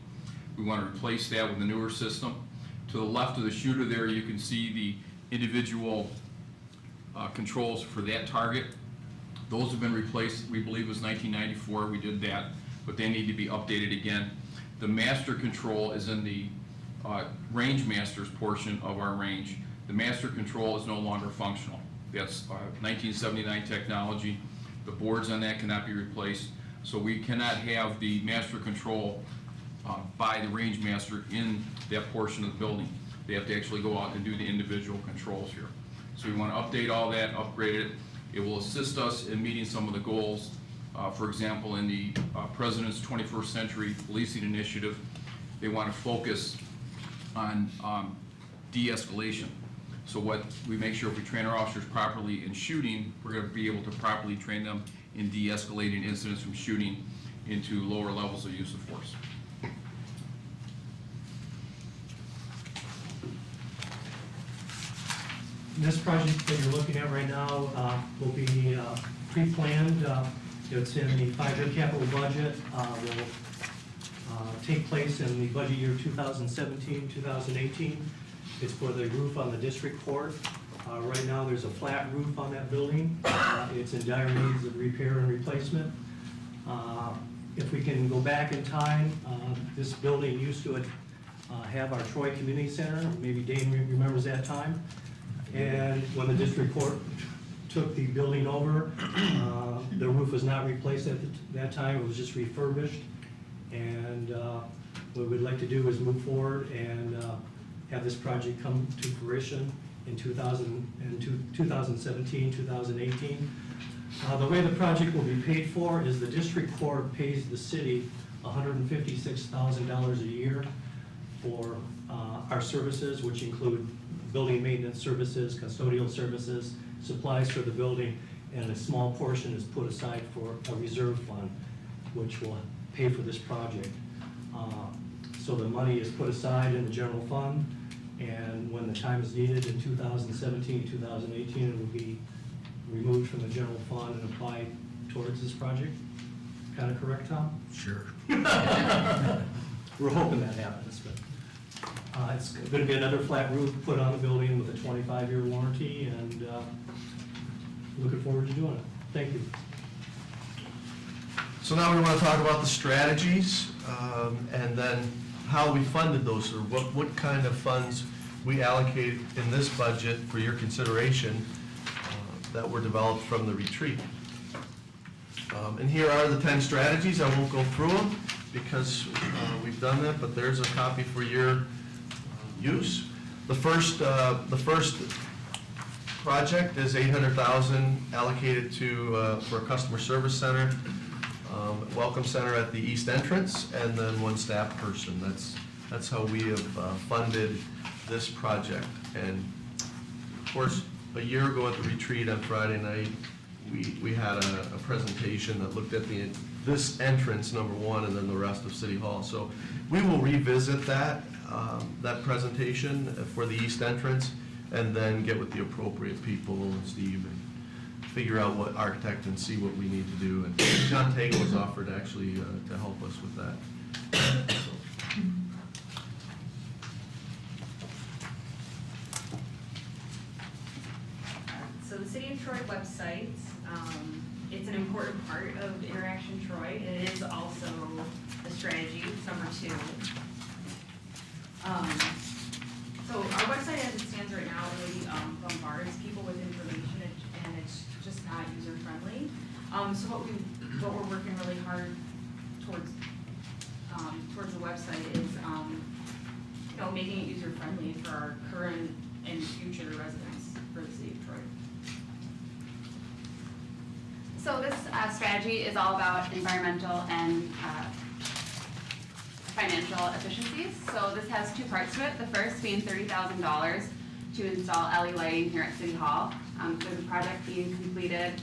We want to replace that with a newer system. To the left of the shooter there, you can see the individual controls for that target. Those have been replaced, we believe it was 1994, we did that, but they need to be updated again. The master control is in the range masters portion of our range. The master control is no longer functional. That's 1979 technology. The boards on that cannot be replaced. So we cannot have the master control by the range master in that portion of the building. They have to actually go out and do the individual controls here. So we want to update all that, upgrade it. It will assist us in meeting some of the goals. For example, in the President's 21st Century Policing Initiative, they want to focus on de-escalation. So what we make sure if we train our officers properly in shooting, we're going to be able to properly train them in de-escalating incidents from shooting into lower levels of use of force. This project that you're looking at right now will be pre-planned. It's in the 5-year capital budget. Will take place in the budget year 2017, 2018. It's for the roof on the district court. Right now, there's a flat roof on that building. It's in dire needs of repair and replacement. If we can go back in time, this building used to have our Troy Community Center. Maybe Dane remembers that time. And when the district court took the building over, the roof was not replaced at that time. It was just refurbished. And what we'd like to do is move forward and have this project come to fruition in 2017, 2018. The way the project will be paid for is the district court pays the city $156,000 a year for our services, which include building maintenance services, custodial services, supplies for the building, and a small portion is put aside for a reserve fund, which will pay for this project. So the money is put aside in the general fund, and when the time is needed in 2017, 2018, it will be removed from the general fund and applied towards this project. Kind of correct, Tom? Sure. We're hoping that happens, but it's going to be another flat roof put on the building with a 25-year warranty, and looking forward to doing it. Thank you. So now we want to talk about the strategies, and then how we funded those, or what kind of funds we allocated in this budget for your consideration that were developed from the retreat. And here are the 10 strategies. I won't go through them because we've done that, but there's a copy for your use. The first project is $800,000 allocated to for a customer service center, welcome center at the east entrance, and then one staff person. That's how we have funded this project. And of course, a year ago at the retreat on Friday night, we had a presentation that looked at this entrance, number one, and then the rest of City Hall. So we will revisit that presentation for the east entrance, and then get with the appropriate people and Steve and figure out what architect and see what we need to do. And John Tagle was offered actually to help us with that. So the City of Troy website, it's an important part of Interaction Troy. It is also the strategy, it's number 2. So our website as it stands right now really bombards people with information, and it's just not user-friendly. So what we're working really hard towards the website is making it user-friendly for our current and future residents for the City of Troy. So this strategy is all about environmental and financial efficiencies. So this has 2 parts to it. The first being $30,000 to install LED lighting here at City Hall. There's a project being completed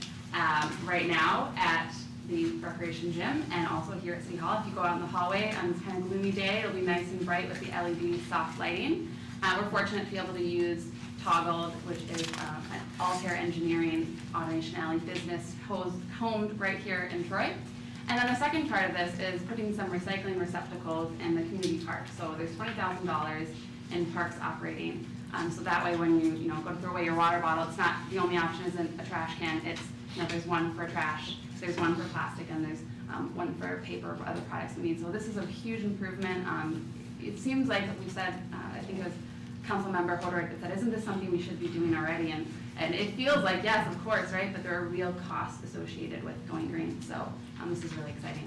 right now at the Recreation Gym and also here at City Hall. If you go out in the hallway on this kind of gloomy day, it'll be nice and bright with the LED soft lighting. We're fortunate to be able to use Toggled, which is an Altair Engineering Automation Alley business homed right here in Troy. And then the second part of this is putting some recycling receptacles in the community park. So there's $20,000 in parks operating. So that way when you go to throw away your water bottle, it's not, the only option isn't a trash can. It's, there's one for trash, there's one for plastic, and there's one for paper or other products we need. So this is a huge improvement. It seems like we've said, I think it was Councilmember Hoderick that said, isn't this something we should be doing already? And it feels like, yes, of course, right? But there are real costs associated with going green. So this is really exciting.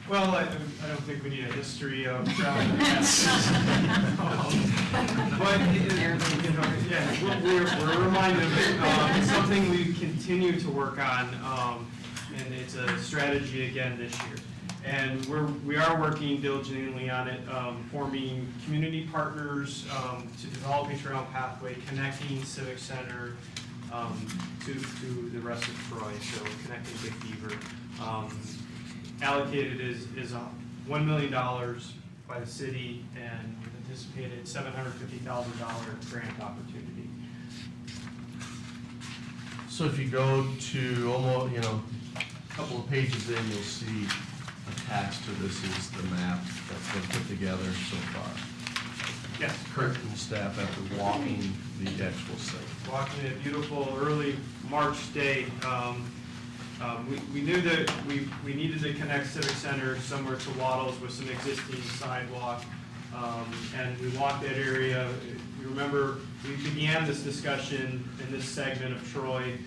Well, I don't think we need a history of travel. again, we're reminded of it. It's something we continue to work on, and it's a strategy again this year. And we are working diligently on it, forming community partners to develop a trail pathway, connecting Civic Center to the rest of Troy, so connecting Big Beaver. Allocated is $1 million by the city, and with anticipated $750,000 grant opportunity. So if you go to almost, a couple of pages in, you'll see attached to this is the map that's been put together so far. Yes. Kurt and staff after walking the actual site. Walking a beautiful early March day, we knew that we needed to connect Civic Center somewhere to Waddles with some existing sidewalk. And we walked that area. You remember, we began this discussion in this segment of Troy,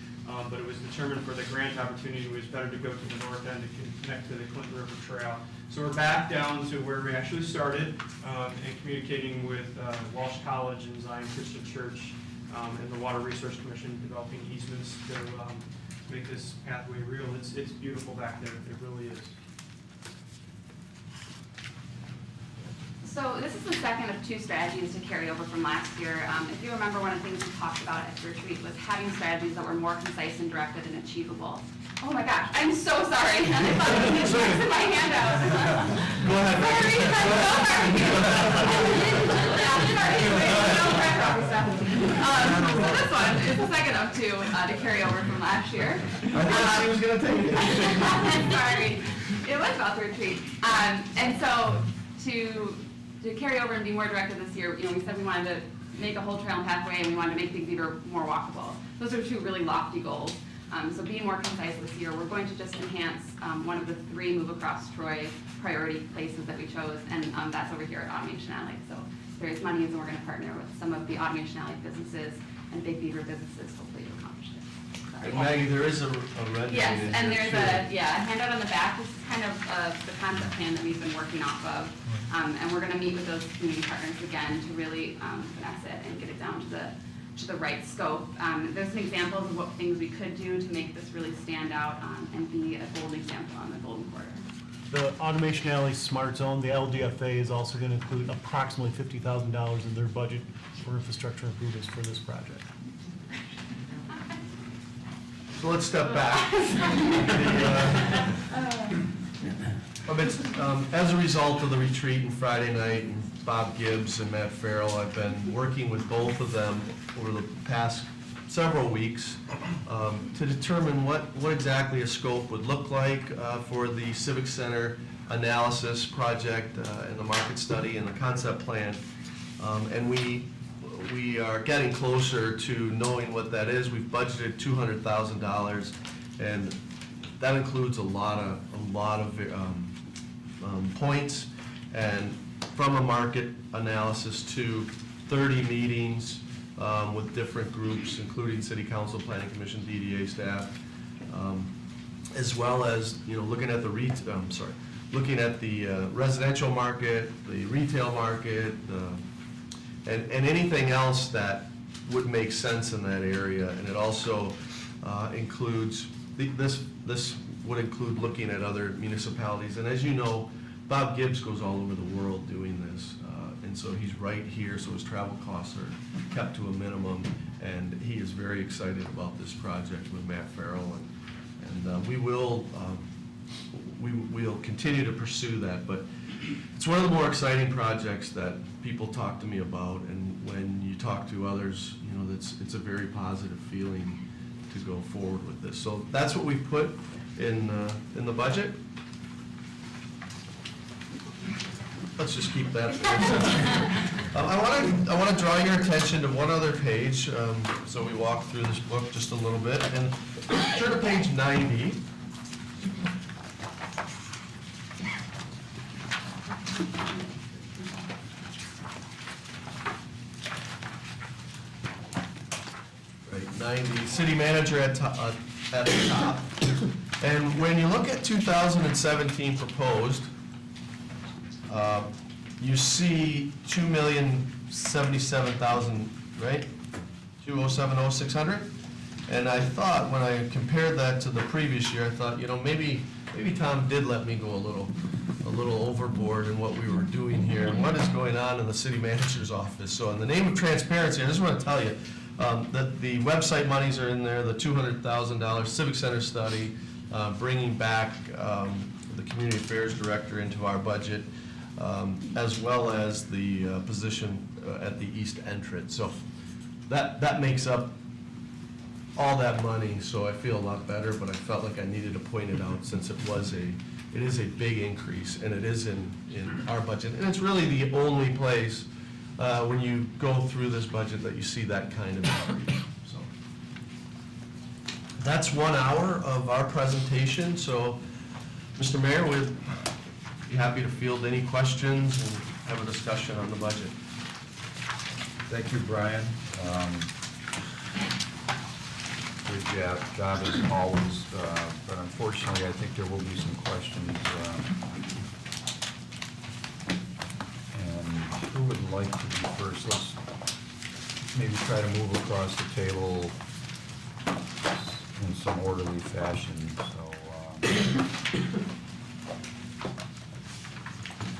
but it was determined for the grant opportunity, it was better to go to the north end to connect to the Clinton River Trail. So we're back down to where we actually started, and communicating with Walsh College and Zion Christian Church and the Water Resource Commission, developing easements to make this pathway real. It's beautiful back there, it really is. So this is the second of two strategies to carry over from last year. If you remember, one of the things we talked about at the retreat was having strategies that were more concise and directed and achievable. Oh my gosh, I'm so sorry. I thought I needed to in my handout. Go ahead. Sorry, so this one is the second of two to carry over from last year. I thought she was going to take it. Sorry, it was about the retreat. And so to carry over and be more directed this year, we said we wanted to make a whole trail and pathway, and we wanted to make Big Beaver more walkable. Those are two really lofty goals. So being more concise this year, we're going to just enhance one of the three Move Across Troy priority places that we chose, and that's over here at Automation Alley. So there's monies, and we're going to partner with some of the Automation Alley businesses and Big Beaver businesses, hopefully to accomplish this. And Maggie, there is a rendering Yes, in and here, there's too. a handout on the back. This is kind of the concept plan that we've been working off of. And we're going to meet with those community partners again to really finesse it and get it down to the right scope. There's some examples of what things we could do to make this really stand out and be a bold example on the Golden Corridor. The Automation Alley Smart Zone, the LDFA is also going to include approximately $50,000 in their budget for infrastructure improvements for this project. So let's step back. As a result of the retreat and Friday night, and Bob Gibbs and Matt Farrell, I've been working with both of them over the past several weeks to determine what exactly a scope would look like for the Civic Center analysis project and the market study and the concept plan. And we are getting closer to knowing what that is. We've budgeted $200,000, and that includes a lot of points, and from a market analysis to 30 meetings with different groups, including City Council, Planning Commission, DDA staff, as well as looking at the residential market, the retail market, and anything else that would make sense in that area. And it also includes, this would include looking at other municipalities. And as you know, Bob Gibbs goes all over the world doing this. And so he's right here, so his travel costs are kept to a minimum. And he is very excited about this project with Matt Farrell. And we'll continue to pursue that. But it's one of the more exciting projects that people talk to me about, and when you talk to others, it's a very positive feeling to go forward with this. So that's what we put in the budget. Let's just keep that. I want to draw your attention to one other page, so we walk through this book just a little bit, and turn to page 90. Right, 90, city manager at the top. And when you look at 2017 proposed, you see $2,077,000, right? 2070600. And I thought, when I compared that to the previous year, I thought, maybe Tom did let me go a little overboard in what we were doing here and what is going on in the city manager's office. So in the name of transparency, I just want to tell you that the website monies are in there, the $200,000 Civic Center study, bringing back the Community Affairs Director into our budget, as well as the position at the east entrance. So that makes up all that money, so I feel a lot better, but I felt like I needed to point it out since it is a big increase, and it is in our budget. And it's really the only place when you go through this budget that you see that kind of increase. So that's 1 hour of our presentation. So, Mr. Mayor, we'd be happy to field any questions and have a discussion on the budget. Thank you, Brian. Your job as always, but unfortunately, I think there will be some questions. And who would like to be first? Let's maybe try to move across the table in some orderly fashion. So,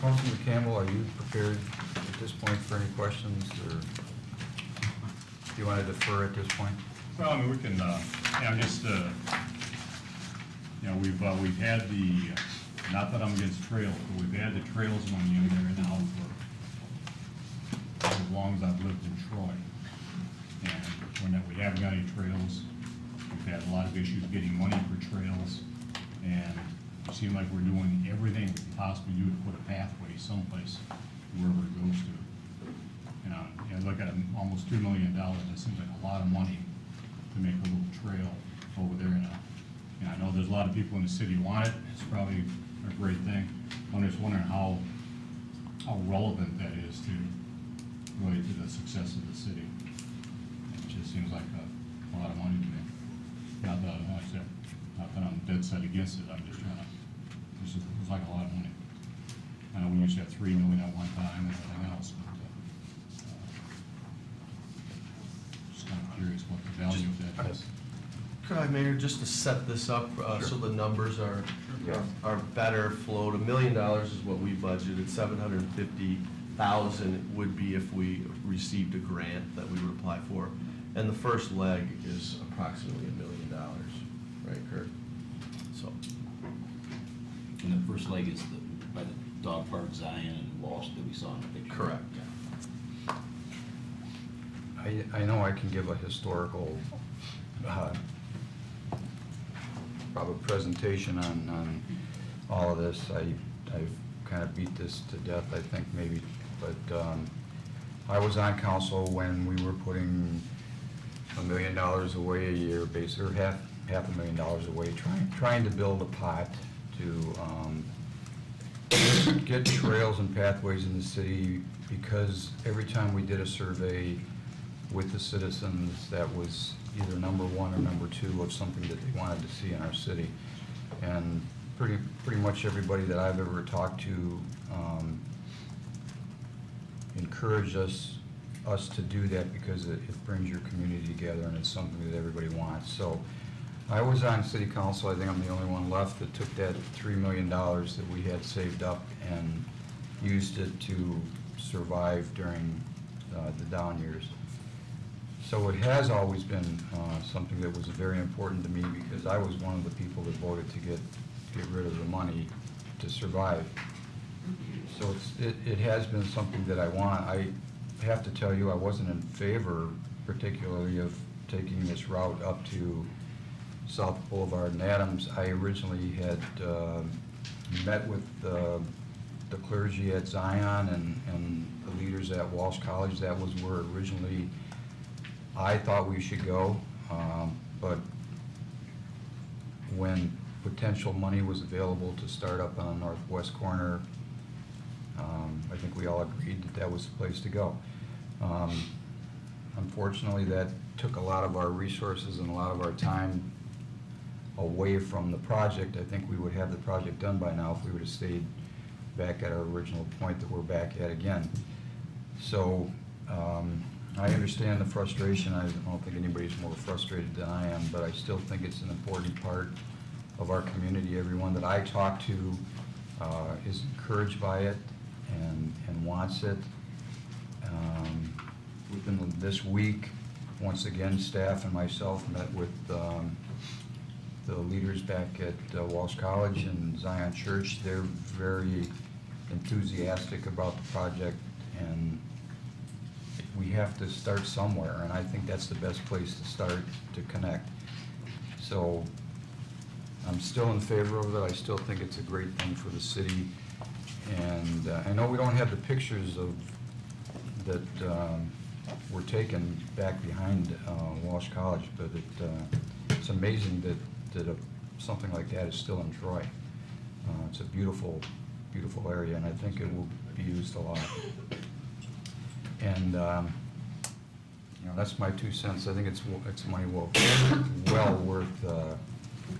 Councilman Campbell, are you prepared at this point for any questions, or do you want to defer at this point? Well, I mean, we can, just, we've had the, not that I'm against trails, but we've had the trails money in there now for as long as I've lived in Troy. And when we haven't got any trails, we've had a lot of issues getting money for trails. And it seems like we're doing everything we can possibly do to put a pathway someplace, wherever it goes to. Look at almost $2 million, that seems like a lot of money to make a little trail over there. I know there's a lot of people in the city who want it. It's probably a great thing. I'm just wondering how relevant that is to really to the success of the city. It just seems like a lot of money to me. Not that I'm dead set against it. I'm just trying to. It's like a lot of money. I know we used to have $3 million at one time and everything else. But, just kind of curious what the value of that is. Could I, Mayor, just to set this up so the numbers are better flowed? $1 million is what we budgeted. 750,000 would be if we received a grant that we would apply for, and the first leg is approximately $1 million, right, Kurt? So. And the first leg is by the dog park, Zion and Walsh that we saw in the picture. Correct. I know I can give a historical probably presentation on all of this. I've kind of beat this to death, I think, maybe, but I was on council when we were putting $1 million away a year, basically, or half $500,000 away, trying to build a pot to get trails and pathways in the city, because every time we did a survey with the citizens, that was either number one or number two of something that they wanted to see in our city. And pretty much everybody that I've ever talked to encouraged us to do that, because it brings your community together and it's something that everybody wants. So I was on city council. I think I'm the only one left that took that $3 million that we had saved up and used it to survive during the down years. So it has always been something that was very important to me, because I was one of the people that voted to get rid of the money to survive. So it has been something that I want. I have to tell you, I wasn't in favor particularly of taking this route up to South Boulevard and Adams. I originally had met with the clergy at Zion and the leaders at Walsh College. That was where originally I thought we should go, but when potential money was available to start up on the northwest corner, I think we all agreed that that was the place to go. Unfortunately, that took a lot of our resources and a lot of our time away from the project. I think we would have the project done by now if we would have stayed back at our original point that we're back at again. So I understand the frustration. I don't think anybody's more frustrated than I am, but I still think it's an important part of our community. Everyone that I talk to is encouraged by it and wants it. Within this week, once again, staff and myself met with the leaders back at Walsh College and Zion Church. They're very enthusiastic about the project, and we have to start somewhere, and I think that's the best place to start to connect. So I'm still in favor of it. I still think it's a great thing for the city. And I know we don't have the pictures of that were taken back behind Walsh College, but it's amazing that something like that is still in Troy. It's a beautiful, beautiful area, and I think it will be used a lot. And that's my 2 cents. I think it's money well worth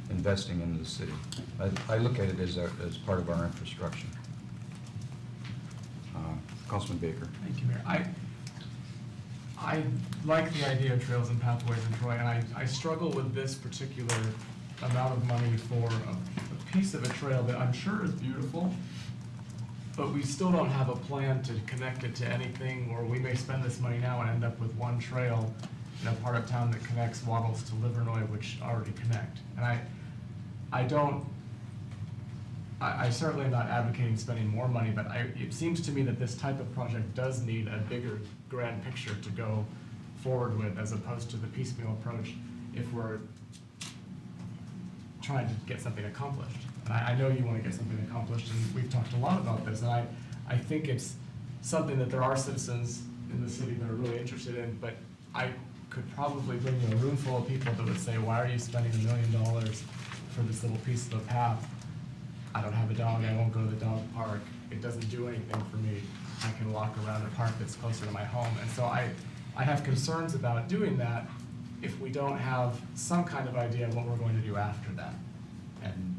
investing into the city. I look at it as part of our infrastructure. Councilman Baker. Thank you, Mayor. I like the idea of trails and pathways in Troy, and I struggle with this particular amount of money for a piece of a trail that I'm sure is beautiful, but we still don't have a plan to connect it to anything, or we may spend this money now and end up with one trail in a part of town that connects Wattles to Livernois, which already connect. And I certainly am not advocating spending more money, but it seems to me that this type of project does need a bigger grand picture to go forward with, as opposed to the piecemeal approach if we're trying to get something accomplished. And I know you want to get something accomplished, and we've talked a lot about this, and I think it's something that there are citizens in the city that are really interested in, but I could probably bring you a room full of people that would say, why are you spending $1 million for this little piece of a path? I don't have a dog, I won't go to the dog park, it doesn't do anything for me. I can walk around a park that's closer to my home. And so I have concerns about doing that if we don't have some kind of idea of what we're going to do after that. And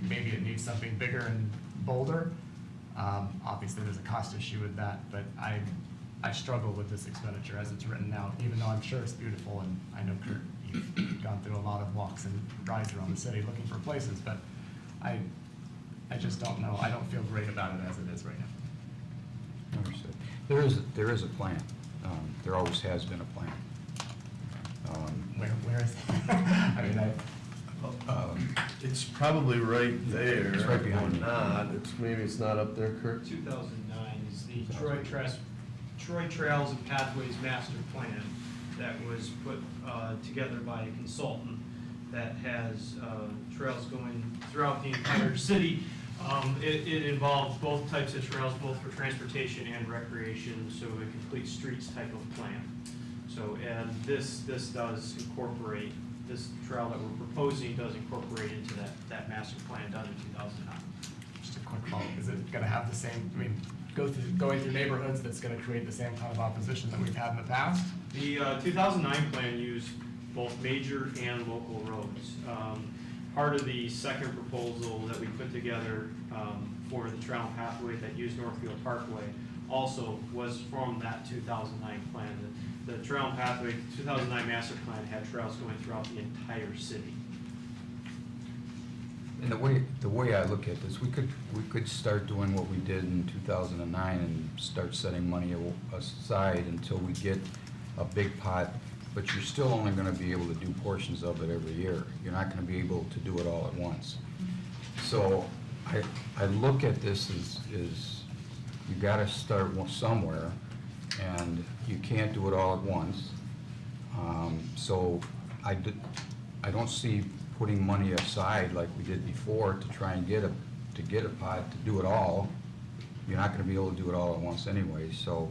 maybe it needs something bigger and bolder. Obviously, there's a cost issue with that, but I struggle with this expenditure as it's written out, even though I'm sure it's beautiful, and I know Kurt, you've gone through a lot of walks and rides around the city looking for places, but I just don't know. I don't feel great about it as it is right now. Understood. There is a plan. There always has been a plan. Where is it? I mean, It's probably right there. It's right behind you. Maybe it's not up there, Kurt. 2009 is the Troy Trails and Pathways Master Plan that was put together by a consultant that has trails going throughout the entire city. It involves both types of trails, both for transportation and recreation, so a complete streets type of plan. So, and this does incorporate, this trail that we're proposing does incorporate into that master plan done in 2009. just a quick follow-up. Is it going to have the same, going through neighborhoods that's going to create the same kind of opposition that we've had in the past? The 2009 plan used both major and local roads. Part of the second proposal that we put together for the trail and pathway that used Northfield Parkway also was from that 2009 plan. The trail and pathway 2009 master plan had trails going throughout the entire city. And the way I look at this, we could start doing what we did in 2009 and start setting money aside until we get a big pot, but you're still only going to be able to do portions of it every year. You're not going to be able to do it all at once. So I look at this as you got to start somewhere, and you can't do it all at once. So I don't see putting money aside like we did before to try and get a pot to do it all. You're not going to be able to do it all at once anyway. So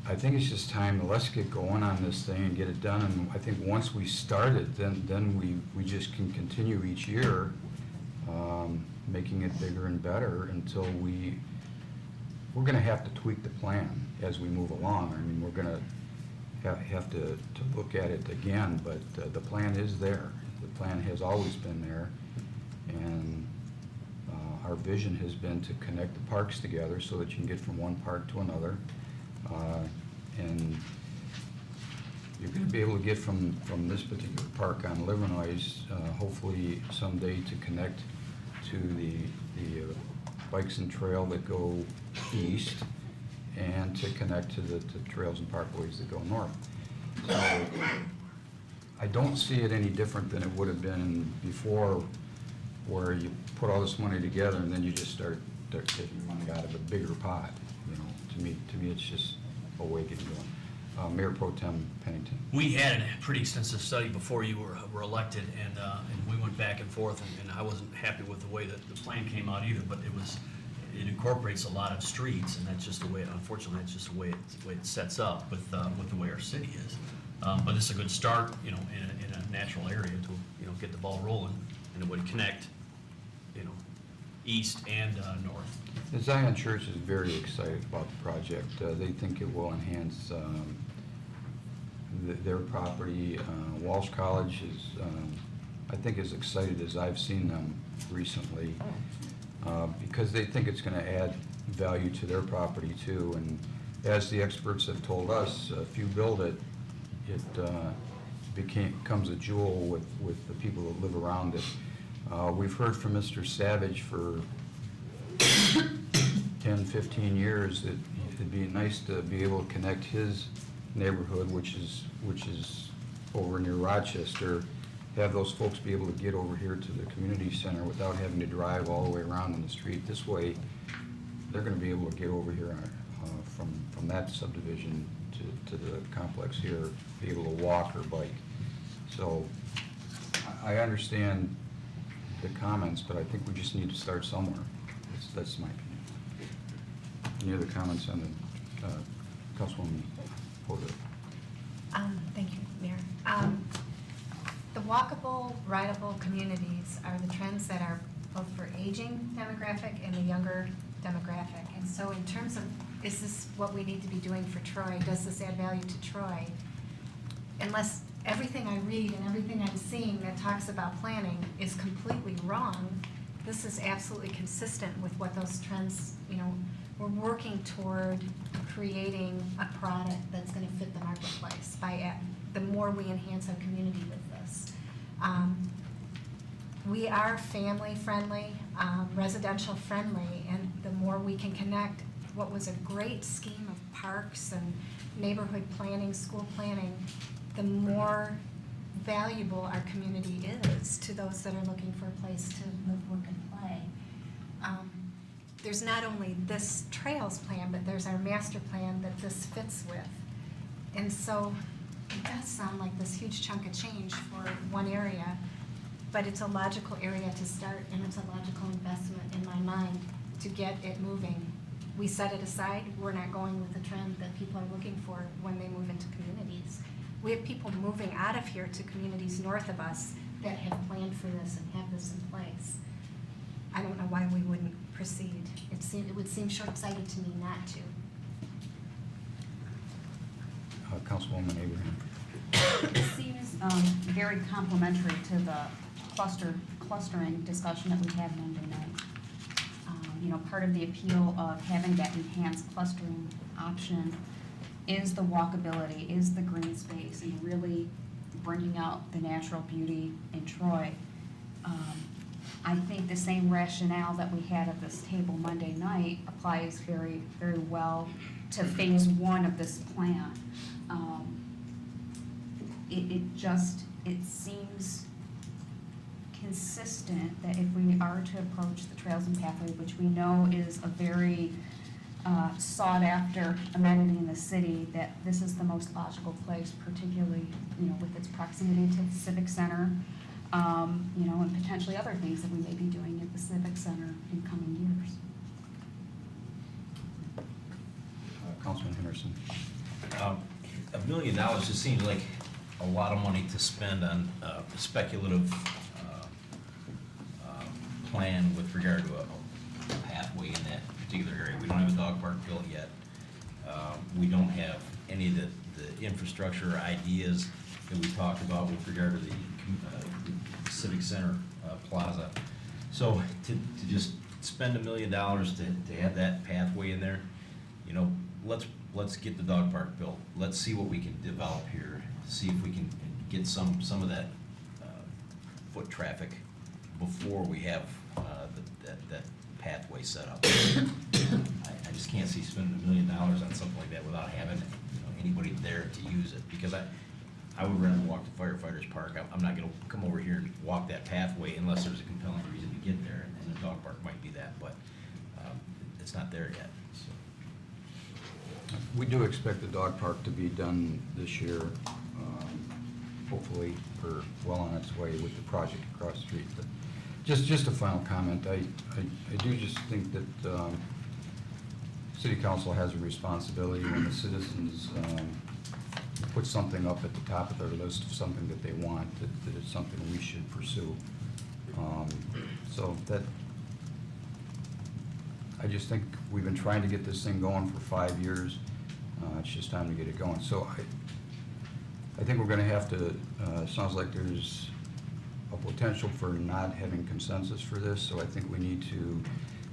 I think it's just time to let's get going on this thing and get it done. And I think once we start it, then we just can continue each year, making it bigger and better until we're going to have to tweak the plan as we move along. I mean, we're going to have to look at it again, but the plan is there. The plan has always been there, and our vision has been to connect the parks together so that you can get from one park to another. And you're going to be able to get from this particular park on Livernois, hopefully someday to connect to the bikes and trail that go east, and to connect to the trails and parkways that go north. So I don't see it any different than it would have been before, where you put all this money together and then you just start taking money out of a bigger pot. You know, to me, it's just a way of getting going. Mayor Pro Tem Pennington. We had a pretty extensive study before you were elected, and we went back and forth, and I wasn't happy with the way that the plan came out either, but it incorporates a lot of streets, and that's just the way, unfortunately, that's just the way it sets up with the way our city is. But it's a good start, you know, in a natural area to, you know, get the ball rolling, and it would connect, you know, east and north. The Zion Church is very excited about the project. They think it will enhance their property. Walsh College is, I think, as excited as I've seen them recently, because they think it's going to add value to their property too. And as the experts have told us, if you build it, it becomes a jewel with the people that live around it. We've heard from Mr. Savage for 10, 15 years that it'd be nice to be able to connect his neighborhood, which is over near Rochester, have those folks be able to get over here to the community center without having to drive all the way around in the street. This way, they're going to be able to get over here from that subdivision to the complex here, be able to walk or bike. So I understand the comments, but I think we just need to start somewhere. That's my opinion. Any other comments on the Councilwoman Porter? Thank you, Mayor. The walkable, rideable communities are the trends that are both for aging demographic and the younger demographic. And so in terms of, is this what we need to be doing for Troy? Does this add value to Troy? Unless everything I read and everything I'm seeing that talks about planning is completely wrong, this is absolutely consistent with what those trends, you know, we're working toward creating a product that's going to fit the marketplace by the more we enhance our community with this. We are family friendly, residential friendly, and the more we can connect what was a great scheme of parks and neighborhood planning, school planning, the more valuable our community is to those that are looking for a place to live, work, and play. There's not only this trails plan, but there's our master plan that this fits with. And so it does sound like this huge chunk of change for one area, but it's a logical area to start, and it's a logical investment in my mind to get it moving. We set it aside. We're not going with the trend that people are looking for when they move into communities. We have people moving out of here to communities north of us that have planned for this and have this in place. I don't know why we wouldn't proceed. It would seem short-sighted to me not to. Councilwoman Abraham. It seems very complementary to the clustering discussion that we had Monday night. You know, part of the appeal of having that enhanced clustering option is the walkability, is the green space, and really bringing out the natural beauty in Troy. I think the same rationale that we had at this table Monday night applies very, very well to phase one of this plan. It seems consistent that if we are to approach the Trails and Pathway, which we know is a very sought-after amenity in the city, that this is the most logical place, particularly, you know, with its proximity to the Civic Center, you know, and potentially other things that we may be doing at the Civic Center in coming years. Councilman Henderson. $1 million just seems like a lot of money to spend on a speculative plan with regard to a pathway in that particular area. We don't have a dog park built yet. We don't have any of the infrastructure ideas that we talked about with regard to the Civic Center plaza. So to just spend $1 million to have that pathway in there, you know, let's get the dog park built. Let's see what we can develop here, see if we can get some of that foot traffic before we have that pathway set up. I just can't see spending $1 million on something like that without having, anybody there to use it, because I would rather walk to Firefighters Park. I'm not gonna come over here and walk that pathway unless there's a compelling reason to get there, and the dog park might be that, but it's not there yet, so. We do expect the dog park to be done this year, hopefully, or well on its way with the project across the street. But just a final comment, I do just think that City Council has a responsibility when the citizens put something up at the top of their list of something that they want, that it's something we should pursue. So that, I just think we've been trying to get this thing going for 5 years. It's just time to get it going. So I think we're gonna have to, sounds like there's a potential for not having consensus for this, so I think we need to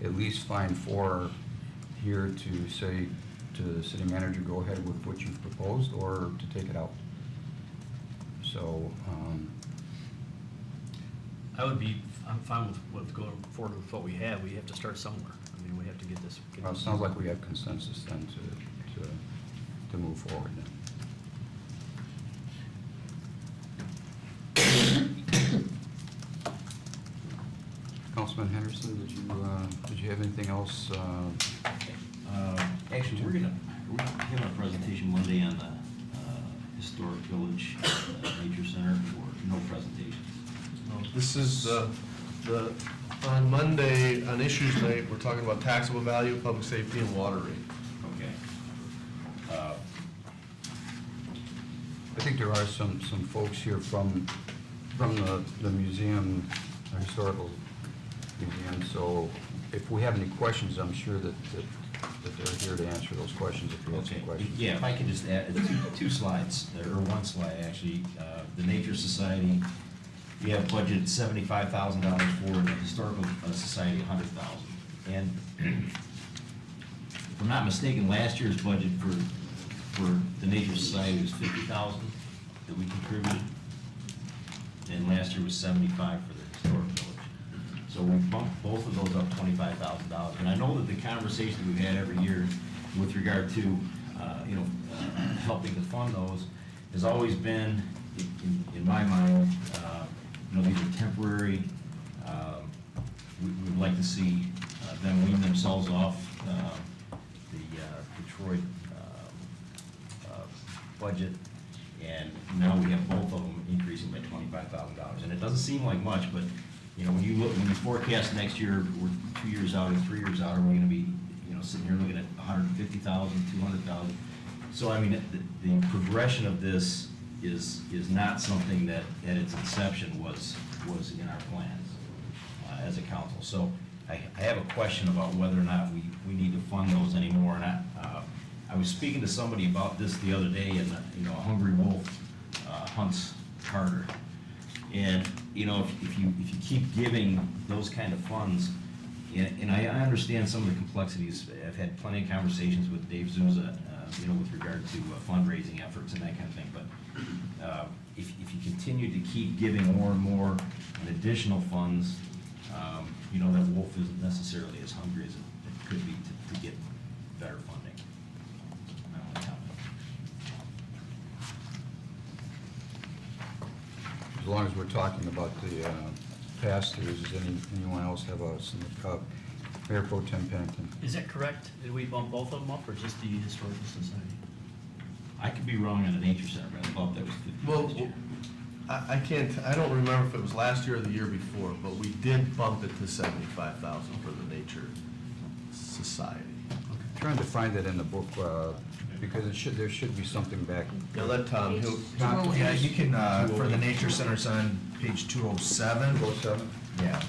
at least find 4 here to say to the city manager, go ahead with what you've proposed, or to take it out. So, I'm fine with going forward with what we have. We have to start somewhere. I mean, we have to get this. Well, it sounds like we have consensus then to move forward then. Councilman Henderson, did you have anything else? Actually, we're gonna have a presentation Monday on the Historic Village Nature Center, or no presentation? This is on Monday, on issues night, we're talking about taxable value, public safety, and water rate. Okay. I think there are some folks here from the museum, the historical museum, so if we have any questions, I'm sure that they're here to answer those questions if you have some questions. Yeah, if I could just add two slides, or one slide, actually. The Nature Society, we have budgeted $75,000 for, the Historical Society, $100,000. And if I'm not mistaken, last year's budget for the Nature Society was $50,000 that we contributed, and last year was $75,000 for the Historic Village. So we bumped both of those up $25,000. And I know that the conversation that we've had every year with regard to, helping to fund those has always been, in my mind, these are temporary. We would like to see them wean themselves off the Detroit budget. And now we have both of them increasing by $25,000. And it doesn't seem like much, but when you forecast next year, we're 2 years out or 3 years out, are we gonna be, sitting here looking at $150,000, $200,000? So, I mean, the progression of this is not something that at its inception was in our plans as a council. So I have a question about whether or not we need to fund those anymore. And I was speaking to somebody about this the other day, and a hungry wolf hunts harder. And if you keep giving those kind of funds, and I understand some of the complexities. I've had plenty of conversations with Dave Zuzza, with regard to fundraising efforts and that kind of thing. But if you continue to keep giving more and more and additional funds, that wolf isn't necessarily as hungry as it could be to get better funding. My only comment. As long as we're talking about the pass-throughs, does anyone else have Mayor Pro Tem Pennington? Is that correct? Did we bump both of them up, or just the Historical Society? I could be wrong on the Nature Center, but I thought that was 50 last year. I don't remember if it was last year or the year before, but we did bump it to $75,000 for the Nature Society. I'm trying to find that in the book, because there should be something back. Now let Tom, Yeah, you can, for the Nature Center, it's on page 207. 207? Yeah.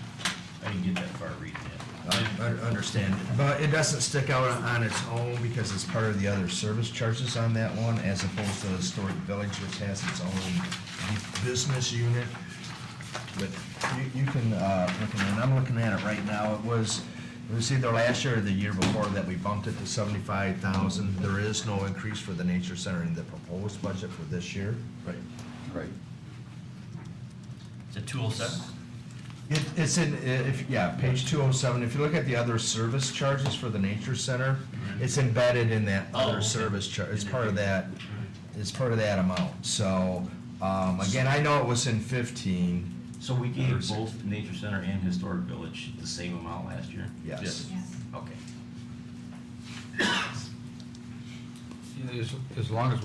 I didn't get that far reading it. I understand, but it doesn't stick out on its own because it's part of the other service charges on that one, as opposed to the Historic Village, which has its own business unit. But you can, look at it, and I'm looking at it right now, it was It was either last year or the year before that we bumped it to 75,000. There is no increase for the nature center in the proposed budget for this year. Right. Right. Is it 207? It's in, page 207. If you look at the other service charges for the nature center, it's embedded in that other service charge. It's part of that, it's part of that amount. So, again, I know it was in 15. So we gave both Nature Center and Historic Village the same amount last year? Yes. Okay. As long as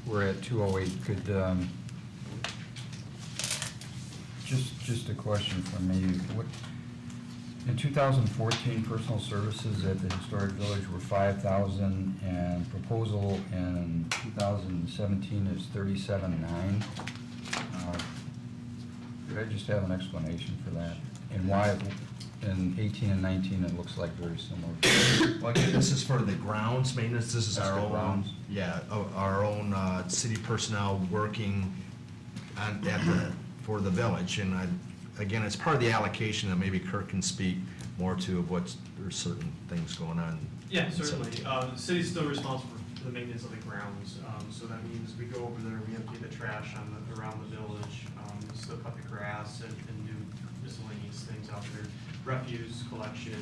we're at 208, could, just a question from me. What, in 2014, personal services at the Historic Village were 5,000, and proposal in 2017 is 37,900. Could I just have an explanation for that? And why in 18 and 19 it looks like very similar? Well, again, this is for the grounds maintenance. This is That's our the own, grounds. our own city personnel working for the village. And again, it's part of the allocation that maybe Kirk can speak more to of what's, there's certain things going on. Yeah, in certainly. 17. The city's still responsible for the maintenance of the grounds, so that means we go over there, we empty the trash around the village, we still cut the grass and do miscellaneous things out there, refuse collection,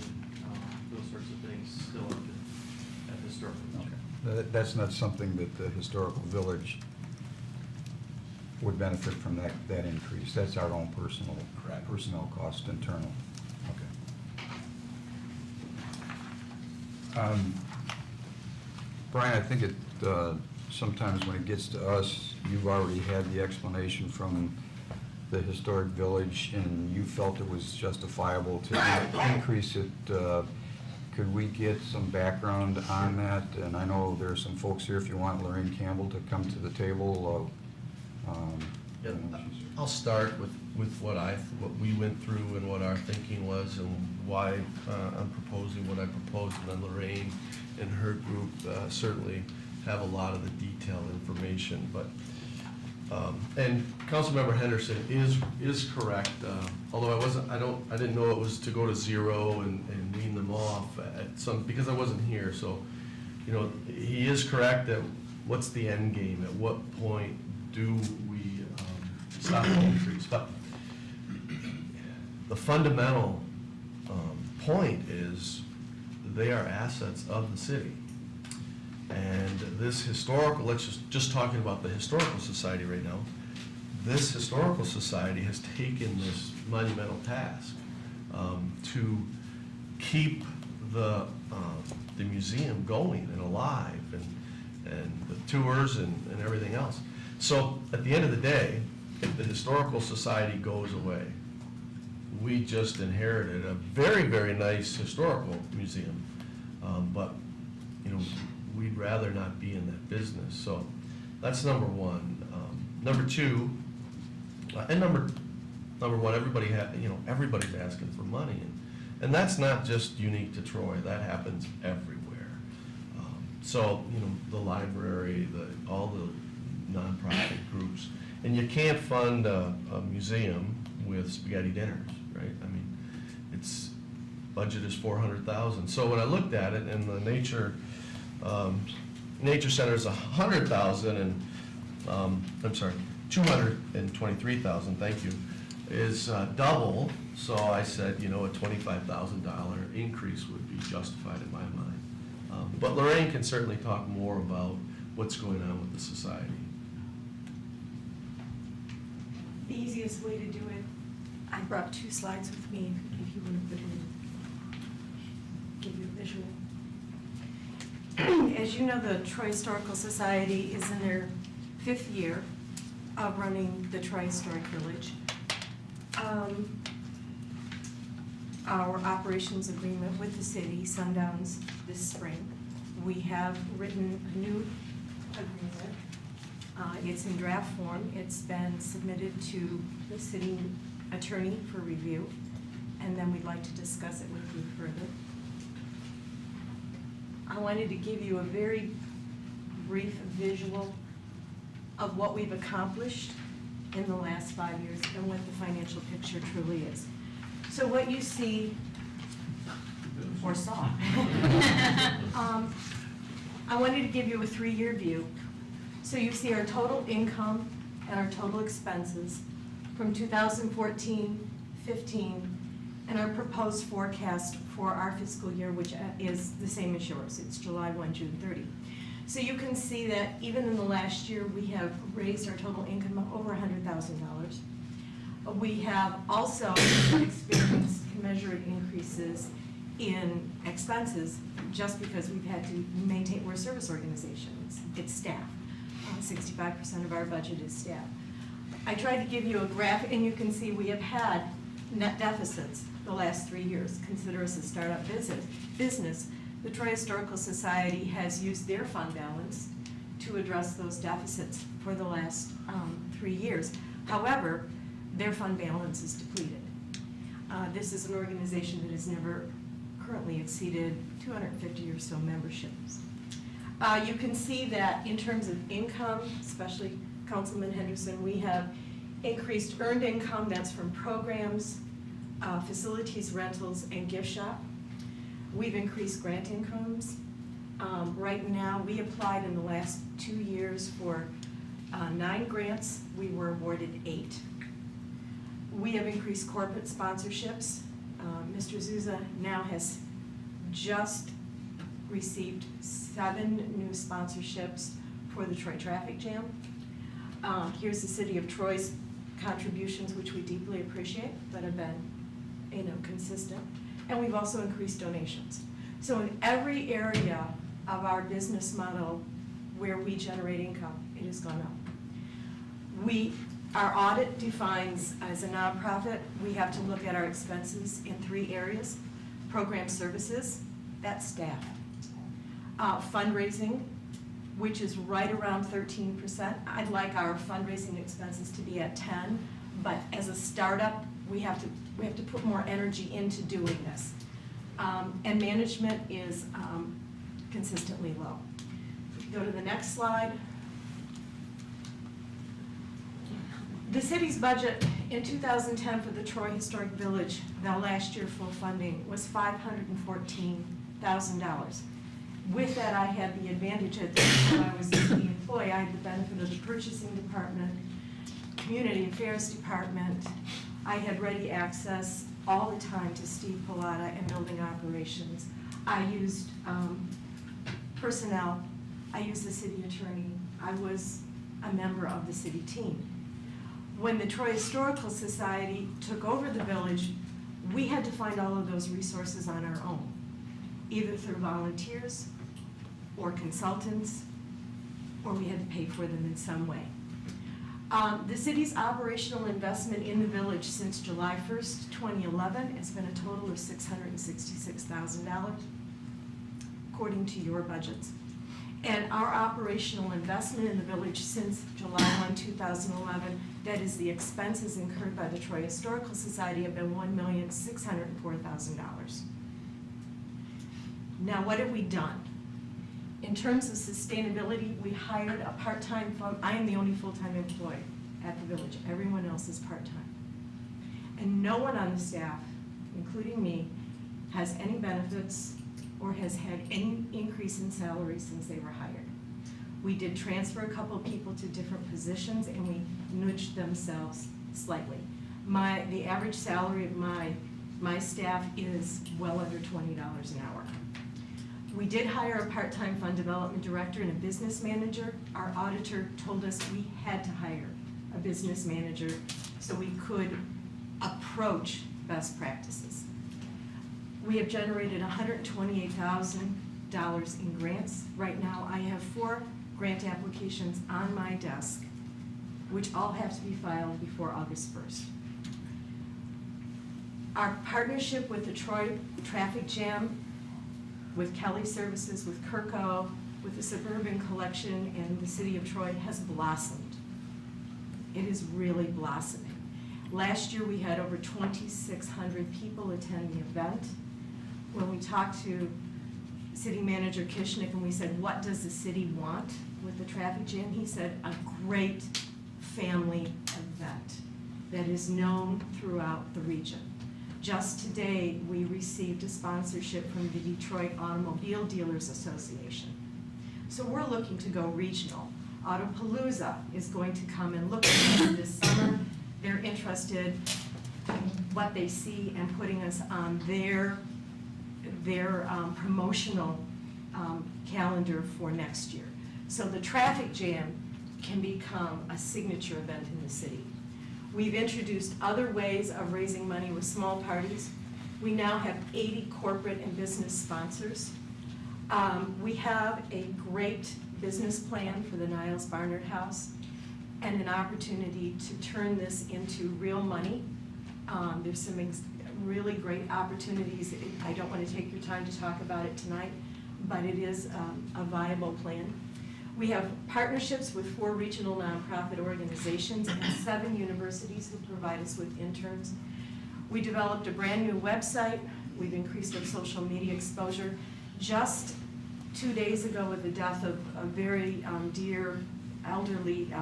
those sorts of things still at the historical village. That's not something that the Historical Village would benefit from that increase. That's our own personnel cost internal. Okay. Brian, I think it, sometimes when it gets to us, you've already had the explanation from the Historic Village, and you felt it was justifiable to increase it. Could we get some background on that? And I know there are some folks here, if you want Lorraine Campbell to come to the table. I'll start with what we went through and what our thinking was and why I'm proposing what I proposed, and then Lorraine and her group certainly have a lot of the detailed information. But and Councilmember Henderson is correct. Although I didn't know it was to go to zero and wean them off at some, because I wasn't here. So, you know, he is correct that what's the end game? At what point do we stop the increase? But the fundamental point is they are assets of the city. And this historical, let's just talking about the Historical Society right now, this Historical Society has taken this monumental task to keep the museum going and alive, and the tours and everything else. So at the end of the day, if the Historical Society goes away, we just inherited a very, very nice historical museum, but you know, we'd rather not be in that business. So that's number one. Number two, and number one, everybody's asking for money, and that's not just unique to Troy. That happens everywhere. So you know, the library, all the nonprofit groups, and you can't fund a museum with spaghetti dinners, right? I mean, its budget is $400,000. So when I looked at it, and the Nature Center is $100,000, and I'm sorry, $223,000. Thank you, is double. So I said, you know, a $25,000 increase would be justified in my mind. But Lorraine can certainly talk more about what's going on with the society. The easiest way to do it, I brought 2 slides with me, if you want to put in, give you a visual. As you know, the Troy Historical Society is in their 5th year of running the Troy Historic Village. Our operations agreement with the city sundowns this spring. We have written a new agreement. It's in draft form. It's been submitted to the city attorney for review, and then we'd like to discuss it with you further. I wanted to give you a very brief visual of what we've accomplished in the last 5 years and what the financial picture truly is. So what you see foresaw. I wanted to give you a 3-year view. So you see our total income and our total expenses from 2014, 15, and our proposed forecast for our fiscal year, which is the same as yours. It's July 1, June 30. So you can see that even in the last year, we have raised our total income of over $100,000. We have also experienced commensurate increases in expenses just because we've had to maintain, we're a service organization, it's staff. 65% of our budget is staff. I tried to give you a graph, and you can see we have had net deficits the last 3 years. Consider us a startup business. The Troy Historical Society has used their fund balance to address those deficits for the last 3 years. However, their fund balance is depleted. This is an organization that has never currently exceeded 250 or so memberships. You can see that in terms of income, especially Councilman Henderson, we have increased earned income, that's from programs, facilities, rentals, and gift shop. We've increased grant incomes. Right now, we applied in the last 2 years for 9 grants. We were awarded 8. We have increased corporate sponsorships. Mr. Zuzza now has just received 7 new sponsorships for the Troy Traffic Jam. Here's the City of Troy's contributions, which we deeply appreciate, that have been, consistent. And we've also increased donations. So in every area of our business model where we generate income, it has gone up. Our audit defines, as a nonprofit, we have to look at our expenses in 3 areas. Program services, that's staff. Fundraising, which is right around 13%. I'd like our fundraising expenses to be at 10, but as a startup, we have to put more energy into doing this. And management is consistently low. Go to the next slide. The city's budget in 2010 for the Troy Historic Village, the last year full funding, was $514,000. With that, I had the advantage that when I was a city employee, I had the benefit of the purchasing department, community affairs department. I had ready access all the time to Steve Pilata and building operations. I used personnel. I used the city attorney. I was a member of the city team. When the Troy Historical Society took over the village, we had to find all of those resources on our own, either through volunteers or consultants, or we had to pay for them in some way. The city's operational investment in the village since July 1st, 2011 has been a total of $666,000, according to your budgets. And our operational investment in the village since July 1, 2011, that is the expenses incurred by the Troy Historical Society, have been $1,604,000. Now, what have we done? In terms of sustainability, we hired a part-time, I am the only full-time employee at the village. Everyone else is part-time. And no one on the staff, including me, has any benefits or has had any increase in salary since they were hired. We did transfer a couple of people to different positions, and we nudged themselves slightly. The average salary of my staff is well under $20 an hour. We did hire a part-time fund development director and a business manager. Our auditor told us we had to hire a business manager so we could approach best practices. We have generated $128,000 in grants. Right now, I have 4 grant applications on my desk, which all have to be filed before August 1st. Our partnership with the Troy Traffic Jam, with Kelly Services, with Kirko, with the Suburban Collection, and the City of Troy has blossomed. It is really blossoming. Last year, we had over 2,600 people attend the event. When we talked to City Manager Kishnick and we said, what does the city want with the traffic jam? He said, a great family event that is known throughout the region. Just today, we received a sponsorship from the Detroit Automobile Dealers Association. So we're looking to go regional. Autopalooza is going to come and look at us this summer. They're interested in what they see and putting us on their promotional calendar for next year. So the traffic jam can become a signature event in the city. We've introduced other ways of raising money with small parties. We now have 80 corporate and business sponsors. We have a great business plan for the Niles Barnard House and an opportunity to turn this into real money. There's some really great opportunities. I don't want to take your time to talk about it tonight, but it is a viable plan. We have partnerships with 4 regional nonprofit organizations and 7 universities who provide us with interns. We developed a brand new website. We've increased our social media exposure. Just 2 days ago, with the death of a very dear elderly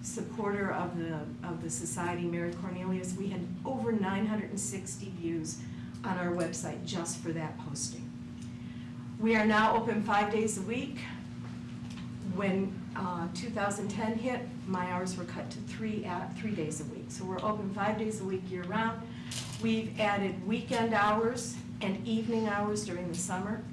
supporter of the society, Mary Cornelius, we had over 960 views on our website just for that posting. We are now open 5 days a week. When 2010 hit, my hours were cut to 3 days a week. So we're open 5 days a week year-round. We've added weekend hours and evening hours during the summer.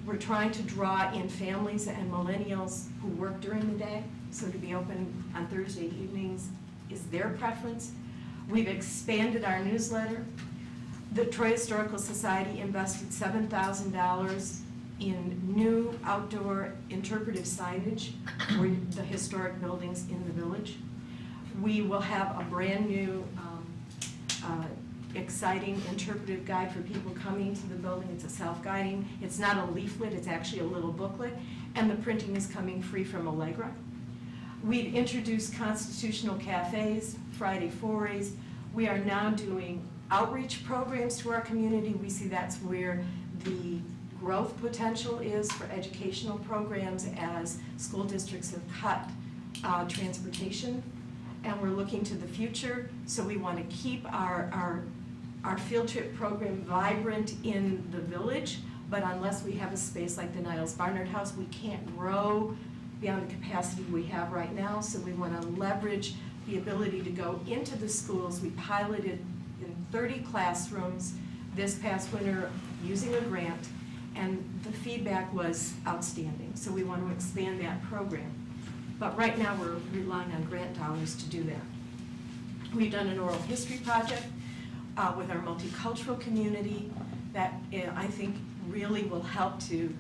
We're trying to draw in families and millennials who work during the day, so to be open on Thursday evenings is their preference. We've expanded our newsletter. The Troy Historical Society invested $7,000 in new outdoor interpretive signage for the historic buildings in the village. We will have a brand new exciting interpretive guide for people coming to the building. It's a self-guiding. It's not a leaflet, it's actually a little booklet, and the printing is coming free from Allegra. We've introduced constitutional cafes, Friday forays. We are now doing outreach programs to our community. We see that's where the growth potential is for educational programs as school districts have cut transportation, and we're looking to the future. So we want to keep our field trip program vibrant in the village, but unless we have a space like the Niles Barnard House, we can't grow beyond the capacity we have right now. So we want to leverage the ability to go into the schools. We piloted in 30 classrooms this past winter using a grant, and the feedback was outstanding. So we want to expand that program. But right now we're relying on grant dollars to do that. We've done an oral history project with our multicultural community that I think really will help to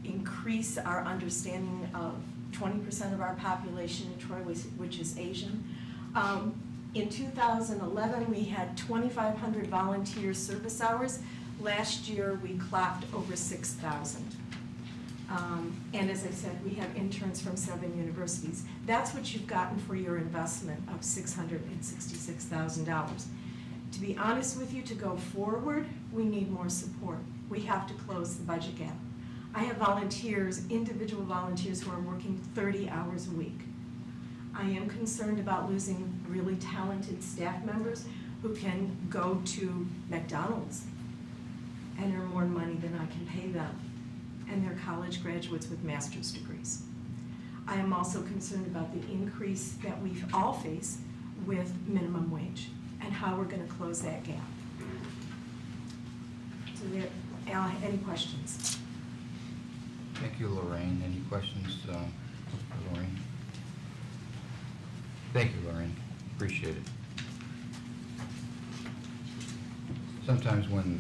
increase our understanding of 20% of our population in Troy, which is Asian. In 2011, we had 2,500 volunteer service hours. Last year, we clocked over 6,000. And as I said, we have interns from 7 universities. That's what you've gotten for your investment of $666,000. To be honest with you, to go forward, we need more support. We have to close the budget gap. I have volunteers, individual volunteers, who are working 30 hours a week. I am concerned about losing really talented staff members who can go to McDonald's and earn more money than I can pay them, and they're college graduates with master's degrees. I am also concerned about the increase that we all face with minimum wage and how we're going to close that gap. So Al, any questions? Thank you, Lorraine. Any questions for Lorraine? Thank you, Lorraine. Appreciate it. Sometimes when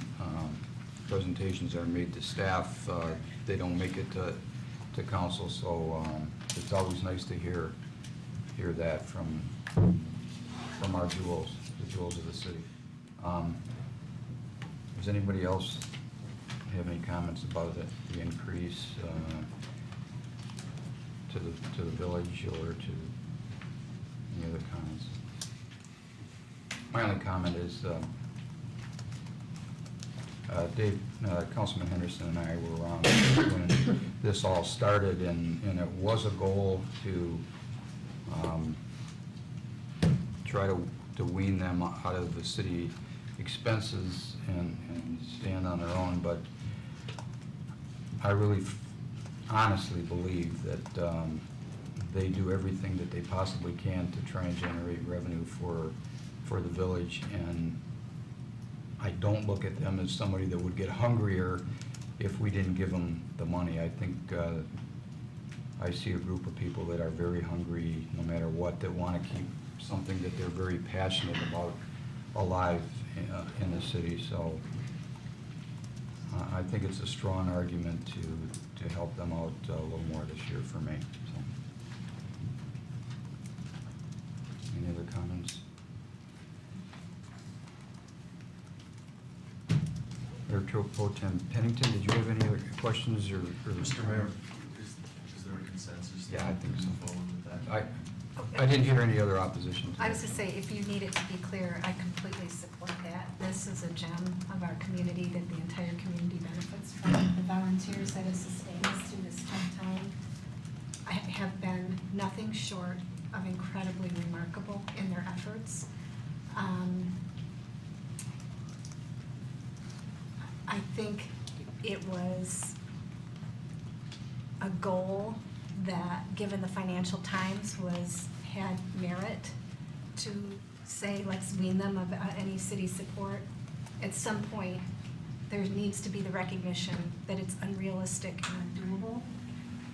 presentations are made to staff, they don't make it to council, so it's always nice to hear that from our jewels, the jewels of the city. Does anybody else have any comments about the increase to the village or to any other comments? My only comment is Dave, Councilman Henderson and I were around when this all started, and it was a goal to try to wean them out of the city expenses and stand on their own, but I really honestly believe that they do everything that they possibly can to try and generate revenue for the village, and I don't look at them as somebody that would get hungrier if we didn't give them the money. I think I see a group of people that are very hungry, no matter what, that want to keep something that they're very passionate about alive in the city. So I think it's a strong argument to help them out a little more this year for me. So. Any other comments? Mayor Pro Tem Pennington, did you have any other questions or? Mr. Mayor, is there a consensus? Yeah, I think so. Move forward with that? I didn't hear any other opposition to I that. was to say, if you need it to be clear, I completely support that. This is a gem of our community that the entire community benefits from. The volunteers that have sustained us through this tough time have been nothing short of incredibly remarkable in their efforts. I think it was a goal that, given the financial times, had merit to say, let's wean them of any city support. At some point, there needs to be the recognition that it's unrealistic and undoable.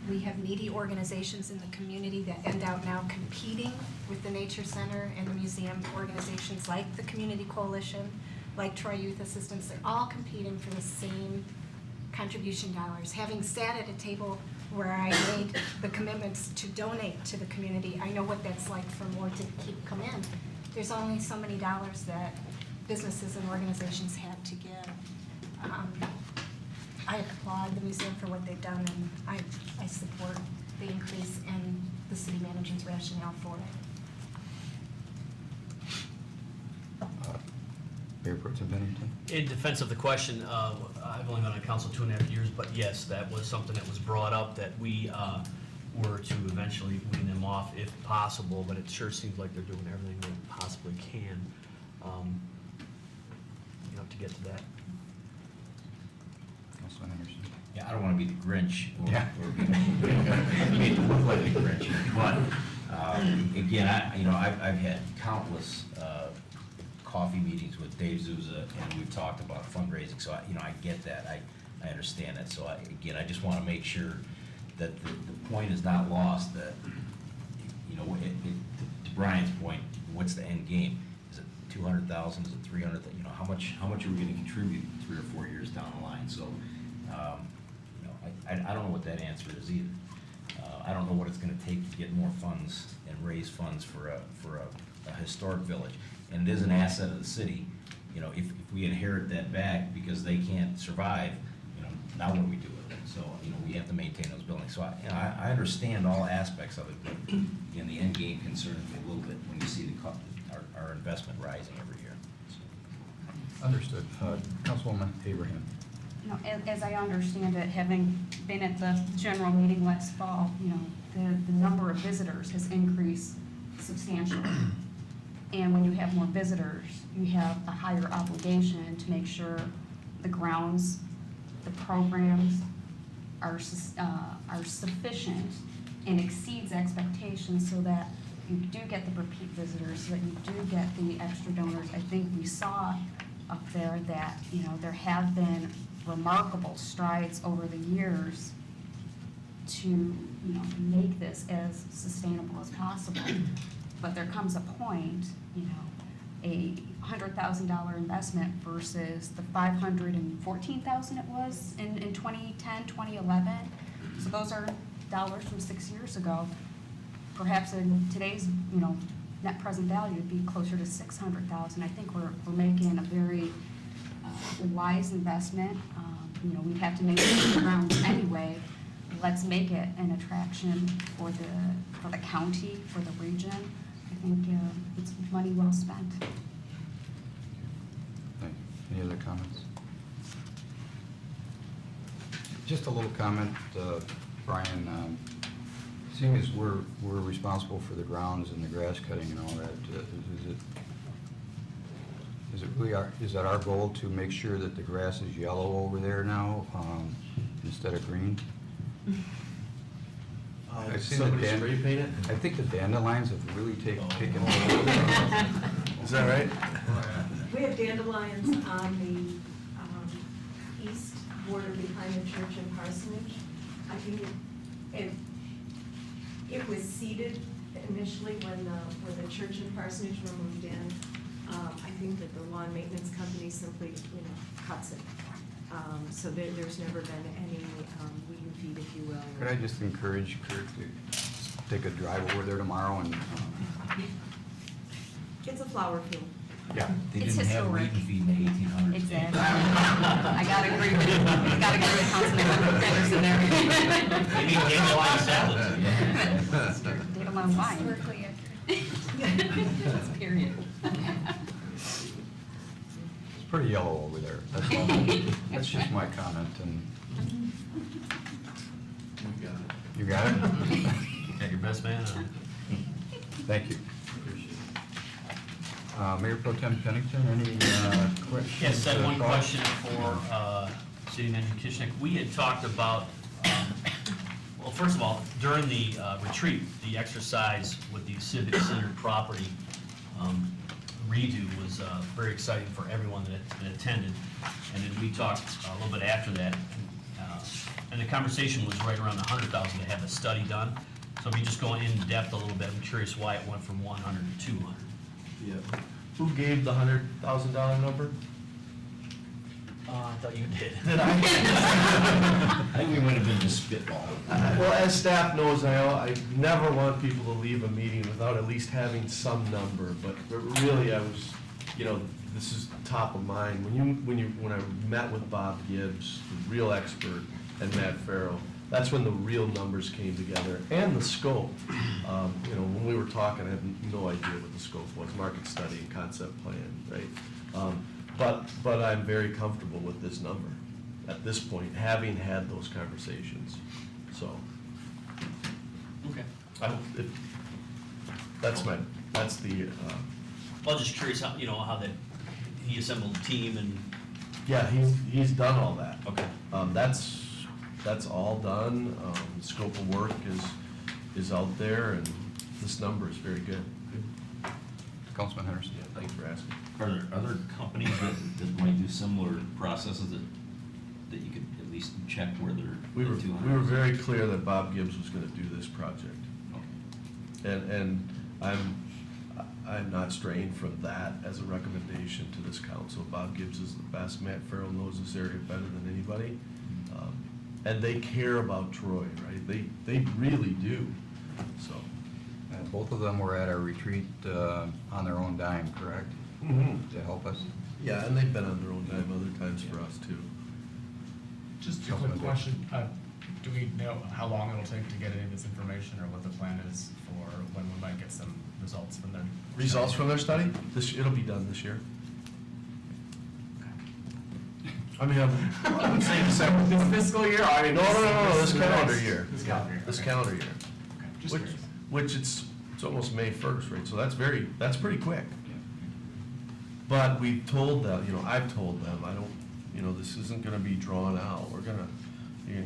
We have needy organizations in the community that end out now competing with the Nature Center and the museum organizations like the Community Coalition, like Troy Youth Assistance. They're all competing for the same contribution dollars. Having sat at a table where I made the commitments to donate to the community, I know what that's like for more to keep come in. There's only so many dollars that businesses and organizations have to give. I applaud the museum for what they've done, and I support the increase in the city manager's rationale for it. Mayor Pro Tem Pennington? In defense of the question, I've only been on council 2.5 years, but yes, that was something that was brought up, that we were to eventually wean them off if possible, but it sure seems like they're doing everything they possibly can, to get to that. Councilman Anderson? Yeah, I don't want to be the Grinch or Yeah. made it look like the Grinch, but again, I've had countless coffee meetings with Dave Zuzza, and we've talked about fundraising, so I get that, I understand that. So I just want to make sure that the point is not lost, that, to Brian's point, what's the end game? Is it 200,000, is it 300,000, how much are we going to contribute 3 or 4 years down the line? So, I don't know what that answer is either. I don't know what it's going to take to get more funds and raise funds for a historic village. And it is an asset of the city. If we inherit that back because they can't survive, now what do we do with it? So, we have to maintain those buildings. So I understand all aspects of it, but again, the end game concerns me a little bit when you see our investment rising every year. So. Understood. Councilwoman Abraham? As I understand it, having been at the general meeting last fall, the number of visitors has increased substantially. And when you have more visitors, you have a higher obligation to make sure the grounds, the programs are sufficient and exceeds expectations, so that you do get the repeat visitors, so that you do get the extra donors. I think we saw up there that, there have been remarkable strides over the years to, make this as sustainable as possible. But there comes a point, a $100,000 investment versus the $514,000 it was in 2010, 2011. So those are dollars from 6 years ago. Perhaps in today's, net present value would be closer to 600,000. I think we're making a very wise investment. We have to make the grounds anyway. Let's make it an attraction for the county, for the region. I think it's money well spent. Thank you. Any other comments? Just a little comment, Brian. Seeing as we're responsible for the grounds and the grass cutting and all that, is that our goal to make sure that the grass is yellow over there now, instead of green? I've seen the Somebody spray paint it? I think the dandelions have really taken over. Is that right? We have dandelions on the east border behind the church and parsonage. I think it was seeded initially when the church and parsonage were moved in. I think that the lawn maintenance company simply, cuts it. So there's never been any weed and feed, if you will. Could I just encourage Kurt to take a drive over there tomorrow and, It's a flower field. yeah. They It's didn't have weed historic. and feed in the 1800s. Exactly. I gotta agree with Councilman Henderson there. Maybe dandelion salad. Dandelion wine. Period. It's pretty yellow over there. That's all. That's just my comment, and you got it? Got your best man on. Thank you. Mayor Pro Tem Pennington, any questions? Yes, I had one or thoughts? question for City Manager Kishnick. We had talked about, well, first of all, during the retreat, the exercise with the civic center property redo was very exciting for everyone that attended. And then we talked a little bit after that, and the conversation was right around $100,000 to have a study done. So if you just go in depth a little bit, I'm curious why it went from 100 to 200. Yeah. Who gave the $100,000 number? I thought you did. Did I? I think we might have been just spitballing. Well, as staff knows, I never want people to leave a meeting without at least having some number, but really I was, this is top of mind. When I met with Bob Gibbs, the real expert, and Matt Farrell, that's when the real numbers came together, and the scope. When we were talking, I had no idea what the scope was, market study and concept plan, right? But I'm very comfortable with this number at this point, having had those conversations, so. Okay. That's the, Well, just curious how, how that, he assembled a team and. yeah, he's done all that. Okay. That's all done, scope of work is out there, and this number is very good. Councilman Henderson. Yeah, thanks for asking. Are there other companies that might do similar processes that you could at least check where they're? We were very clear that Bob Gibbs was gonna do this project. And I'm not straying from that as a recommendation to this council. Bob Gibbs is the best. Matt Farrell knows this area better than anybody. And they care about Troy, right? They really do, so. Both of them were at our retreat on their own dime, correct? To help us? Yeah, and they've been on their own dime other times for us too. Just a Councilman quick question. Do we know how long it'll take to get any of this information, or what the plan is for when we might get some results from them? Results from their study? It'll be done this year. I mean, I'm saying several. This fiscal year? I mean, No, this calendar year. This calendar year. This okay. calendar year. Okay, just Which, curious. which it's almost May 1st, right? So that's pretty quick. But we've told them, I've told them, this isn't gonna be drawn out. You're gonna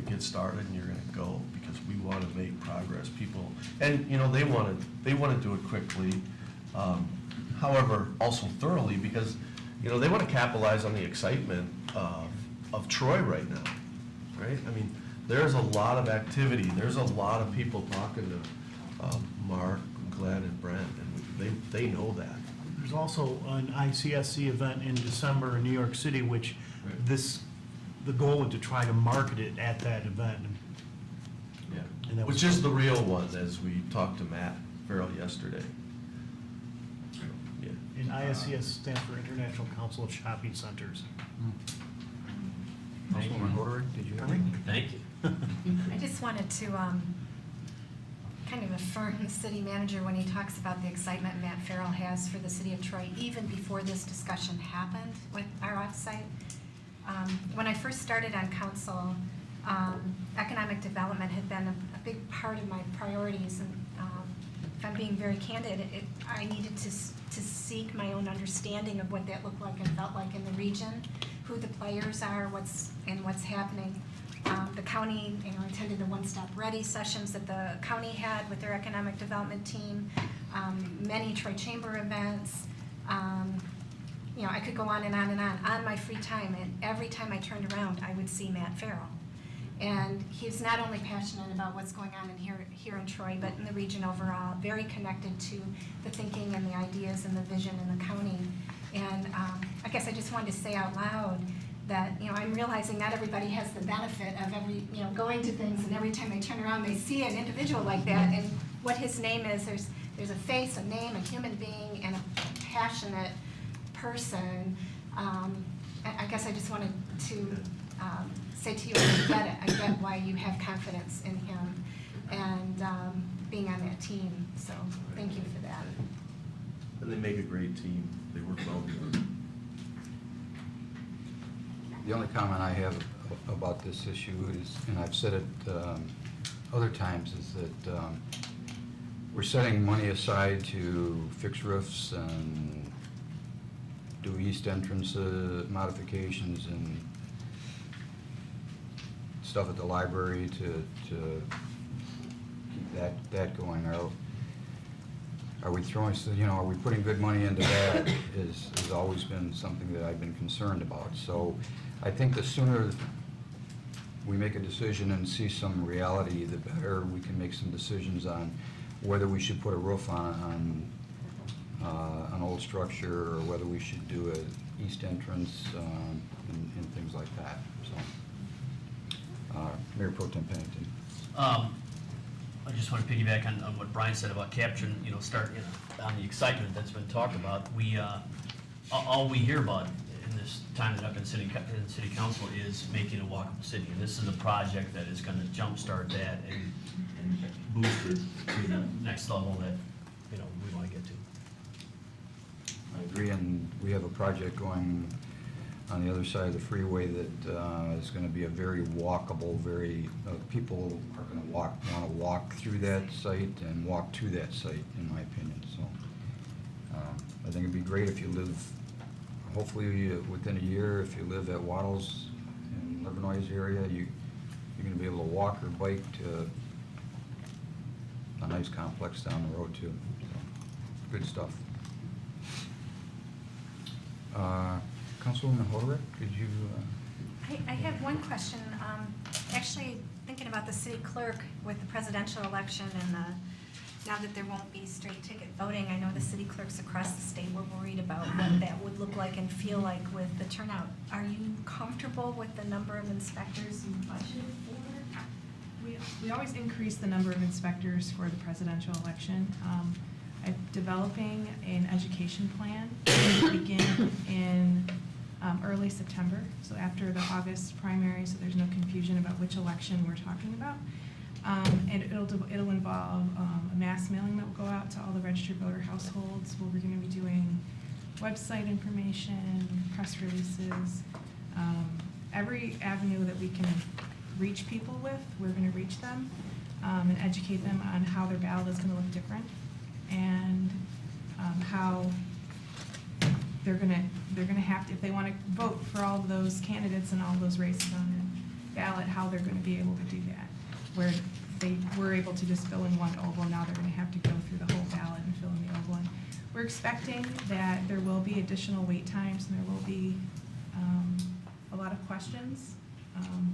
get started and you're gonna go, because we wanna make progress. People, and, they wanna do it quickly, however, also thoroughly, because, they wanna capitalize on the excitement of Troy right now, right? I mean, there's a lot of activity. There's a lot of people talking to Mark, Glenn, and Brent, and they know that. There's also an ICSC event in December in New York City, which the goal was to try to market it at that event. Yeah. And that was- Which is the real one, as we talked to Matt Farrell yesterday. Yeah. And ISCS stands for International Council of Shopping Centers. Councilwoman Hoderick, did you have anything? Thank you. I just wanted to kind of affirm the city manager when he talks about the excitement Matt Farrell has for the city of Troy, even before this discussion happened with our offsite. When I first started on council, economic development had been a big part of my priorities, and if I'm being very candid, I needed to seek my own understanding of what that looked like and felt like in the region, who the players are, what's happening. The county, attended the One Stop Ready sessions that the county had with their economic development team, many Troy Chamber events. I could go on and on and on my free time, and every time I turned around, I would see Matt Farrell. And he's not only passionate about what's going on here in Troy, but in the region overall, very connected to the thinking and the ideas and the vision in the county. And I guess I just wanted to say out loud that, I'm realizing not everybody has the benefit of going to things, and every time they turn around, they see an individual like that, and what his name is, there's a face, a name, a human being, and a passionate person. I guess I just wanted to say to you, I get it. I get why you have confidence in him and being on that team. So thank you for that. And they make a great team. They work well together. The only comment I have about this issue is, and I've said it other times, is that we're setting money aside to fix roofs and do east entrance modifications and stuff at the library to keep that going. Are we throwing, are we putting good money into that has always been something that I've been concerned about. So I think the sooner we make a decision and see some reality, the better we can make some decisions on whether we should put a roof on an old structure or whether we should do an east entrance and things like that. So, Mayor Pro Tem Pennington. I just want to piggyback on what Brian said about capturing, starting on the excitement that's been talked about. All we hear about in this time that I've been in city council is making a walkable city. And this is a project that is going to jumpstart that and boost it to the next level that, we want to get to. I agree, and we have a project going on the other side of the freeway that is going to be a very walkable, people are going to want to walk through that site and walk to that site, in my opinion. So I think it'd be great if you live, hopefully within a year, if you live at Waddles in Livernois area, you're going to be able to walk or bike to a nice complex down the road too. So, good stuff. Councilwoman Holderich, could you? I have one question. Actually, thinking about the city clerk with the presidential election and now that there won't be straight ticket voting, I know the city clerks across the state were worried about what that would look like and feel like with the turnout. Are you comfortable with the number of inspectors you budgeted for? We always increase the number of inspectors for the presidential election. I'm developing an education plan to begin in early September, so after the August primary, so there's no confusion about which election we're talking about. And it'll involve a mass mailing that will go out to all the registered voter households, where we're going to be doing website information, press releases, every avenue that we can reach people with, we're going to reach them and educate them on how their ballot is going to look different and how they're going to have to, if they want to vote for all of those candidates and all of those races on the ballot, how they're going to be able to do that. Where they were able to just fill in one oval, now they're going to have to go through the whole ballot and fill in the oval. And we're expecting that there will be additional wait times and there will be a lot of questions,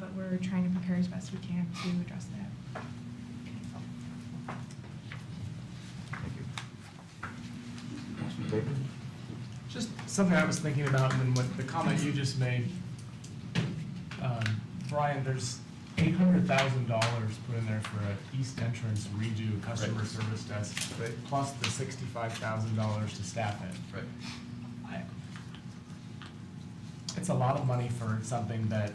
but we're trying to prepare as best we can to address that. Just something I was thinking about, and then what the comment you just made, Brian, there's $800,000 put in there for an east entrance redo customer service desk, plus the $65,000 to staff it. It's a lot of money for something that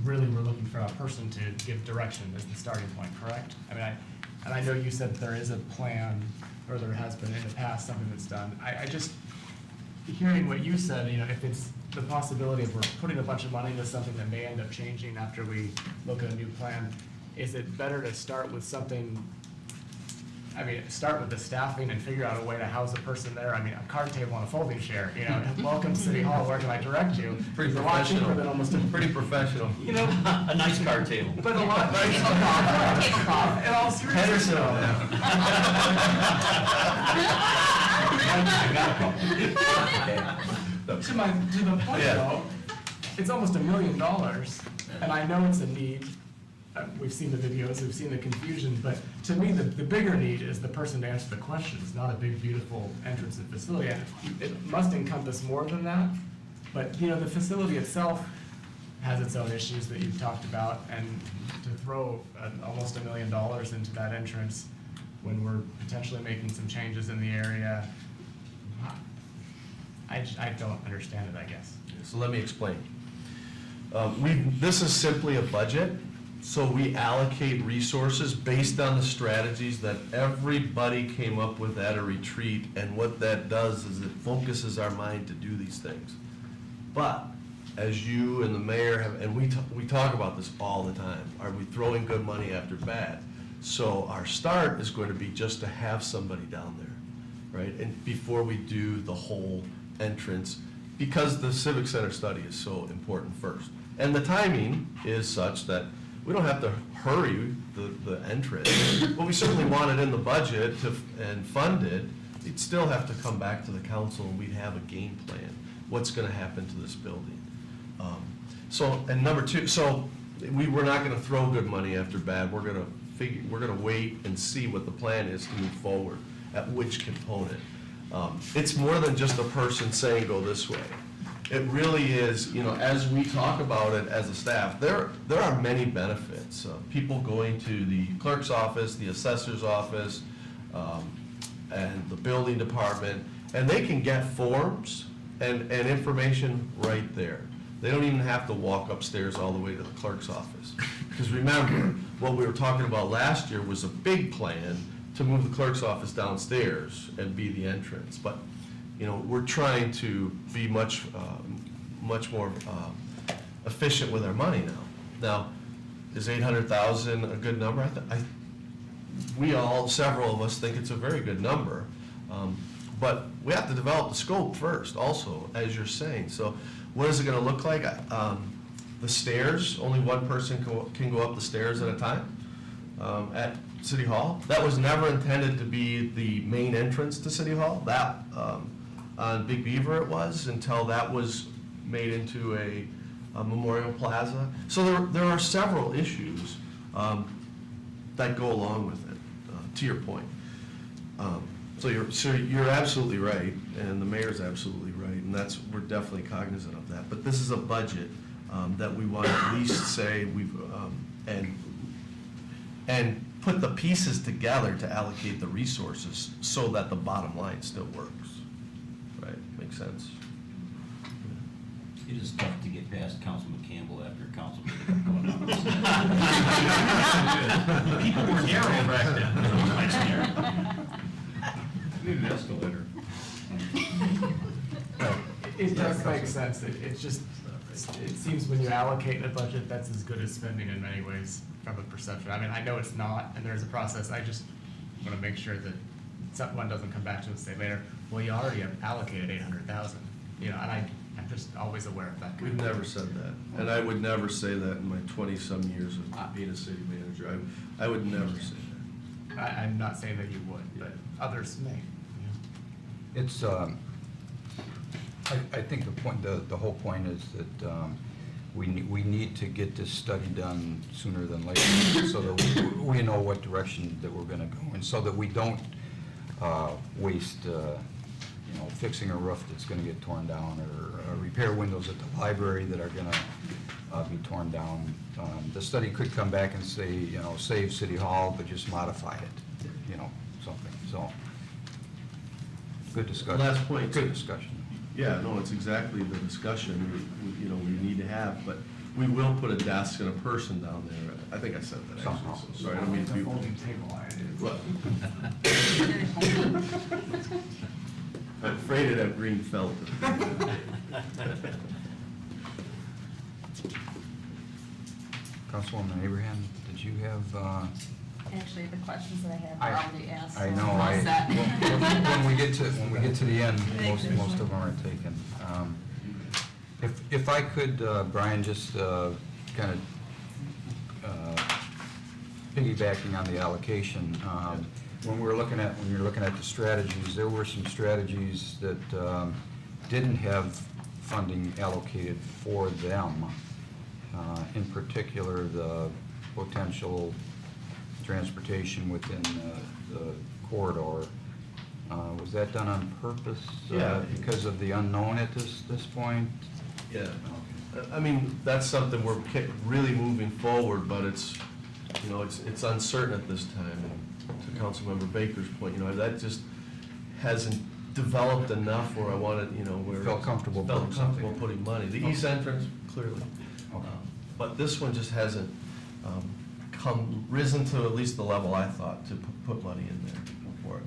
really we're looking for a person to give direction as the starting point, correct? I mean, and I know you said there is a plan, or there has been in the past something that's done. I just, hearing what you said, if it's the possibility of we're putting a bunch of money into something that may end up changing after we look at a new plan, is it better to start with something I mean, start with the staffing and figure out a way to house a person there. I mean, a card table and a folding chair, you know, welcome to City Hall, where can I direct you? Pretty It's a lot cheaper professional. than almost Pretty professional. You know, A nice card table. but a lot, right? Tablecloth, and all seriousness. Henderson, To the point Yeah. though, it's almost $1 million, and I know it's a need. We've seen the videos, we've seen the confusion, but to me, the bigger need is the person to answer the questions, not a big, beautiful entrance and facility. And it must encompass more than that, but, you know, the facility itself has its own issues that you've talked about, and to throw almost $1 million into that entrance when we're potentially making some changes in the area, I don't understand it, I guess. So let me explain. This is simply a budget, so we allocate resources based on the strategies that everybody came up with at a retreat, and what that does is it focuses our mind to do these things. But, as you and the mayor have, and we talk about this all the time, are we throwing good money after bad? So our start is going to be just to have somebody down there, right? And before we do the whole entrance, because the Civic Center study is so important first. And the timing is such that we don't have to hurry the entrance, but we certainly want it in the budget and fund it. You'd still have to come back to the council, and we'd have a game plan. What's gonna happen to this building? And number two, so we're not gonna throw good money after bad. We're gonna wait and see what the plan is to move forward, at which component. It's more than just a person saying, go this way. It really is, you know, as we talk about it as a staff, there are many benefits. People going to the clerk's office, the assessor's office, and the building department, and they can get forms and information right there. They don't even have to walk upstairs all the way to the clerk's office. Because remember, what we were talking about last year was a big plan to move the clerk's office downstairs and be the entrance. But, you know, we're trying to be much more efficient with our money now. Now, is 800,000 a good number? Several of us think it's a very good number. But we have to develop the scope first also, as you're saying. So what is it gonna look like? The stairs, only one person can go up the stairs at a time at City Hall. That was never intended to be the main entrance to City Hall. That, on Big Beaver it was, until that was made into a memorial plaza. So there are several issues that go along with it, to your point. So you're absolutely right, and the mayor's absolutely right, and we're definitely cognizant of that. But this is a budget that we want to at least say and put the pieces together to allocate the resources so that the bottom line still works. Right? Makes sense? It is tough to get past Councilman Campbell after a council meeting going on. People were narrow back then. Nice narrow. Need an escalator. It does make sense. It seems when you allocate a budget, that's as good as spending in many ways from a perception. I mean, I know it's not, and there's a process. I just want to make sure that someone doesn't come back to us and say later, well, you already have allocated 800,000. You know, and I'm just always aware of that. We've never said that, and I would never say that in my 20-some years of being a city manager. I would never say that. I'm not saying that you would, but others may. It's, I think the whole point is that we need to get this study done sooner than later, so that we know what direction that we're gonna go in, so that we don't waste, fixing a roof that's gonna get torn down, or repair windows at the library that are gonna be torn down. The study could come back and say, save City Hall, but just modify it, something, so. Good discussion. Last point. Good discussion. Yeah, no, it's exactly the discussion we need to have, but we will put a desk and a person down there. I think I said that actually, so sorry, I don't mean to be. Folding table, I'm afraid it'd have green felt. Councilwoman Abraham, did you have Actually, the questions that I had I- were already asked. I so know, I'm all set. when we get to the end, most of them are taken. If I could, Brian, just kind of piggybacking on the allocation, when you're looking at the strategies, there were some strategies that didn't have funding allocated for them. In particular, the potential transportation within the corridor. Was that done on purpose? Yeah. Because of the unknown at this point? Yeah. I mean, that's something we're really moving forward, but it's, you know, it's uncertain at this time. And to Councilmember Baker's point, you know, that just hasn't developed enough where I wanted, you know, where. Felt comfortable putting something. Putting money. The east entrance, clearly. But this one just hasn't risen to at least the level I thought to put money in there for it.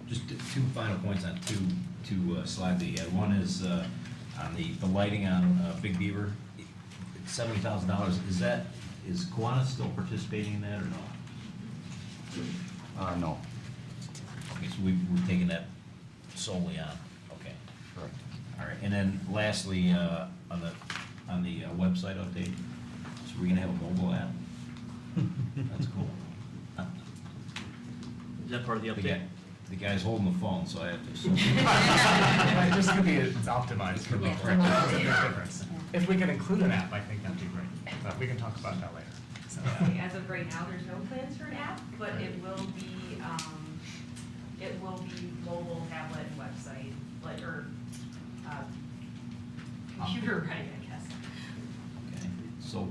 Just two final points on slide B. One is on the lighting on Big Beaver, $70,000. Is Kiwanis still participating in that or no? No. Okay, so we're taking that solely on, okay. Correct. All right, and then lastly, on the website update, so we're gonna have a mobile app? That's cool. Is that part of the update? The guy's holding the phone, so I have to assume. It just could be, it's optimized for the Yeah. correct, that's a big difference. If we can include an app, I think that'd be great, but we can talk about that later. So. As of right now, there's no plans for an app, but it will be mobile, tablet, and website, computer ready, I guess. Okay, so.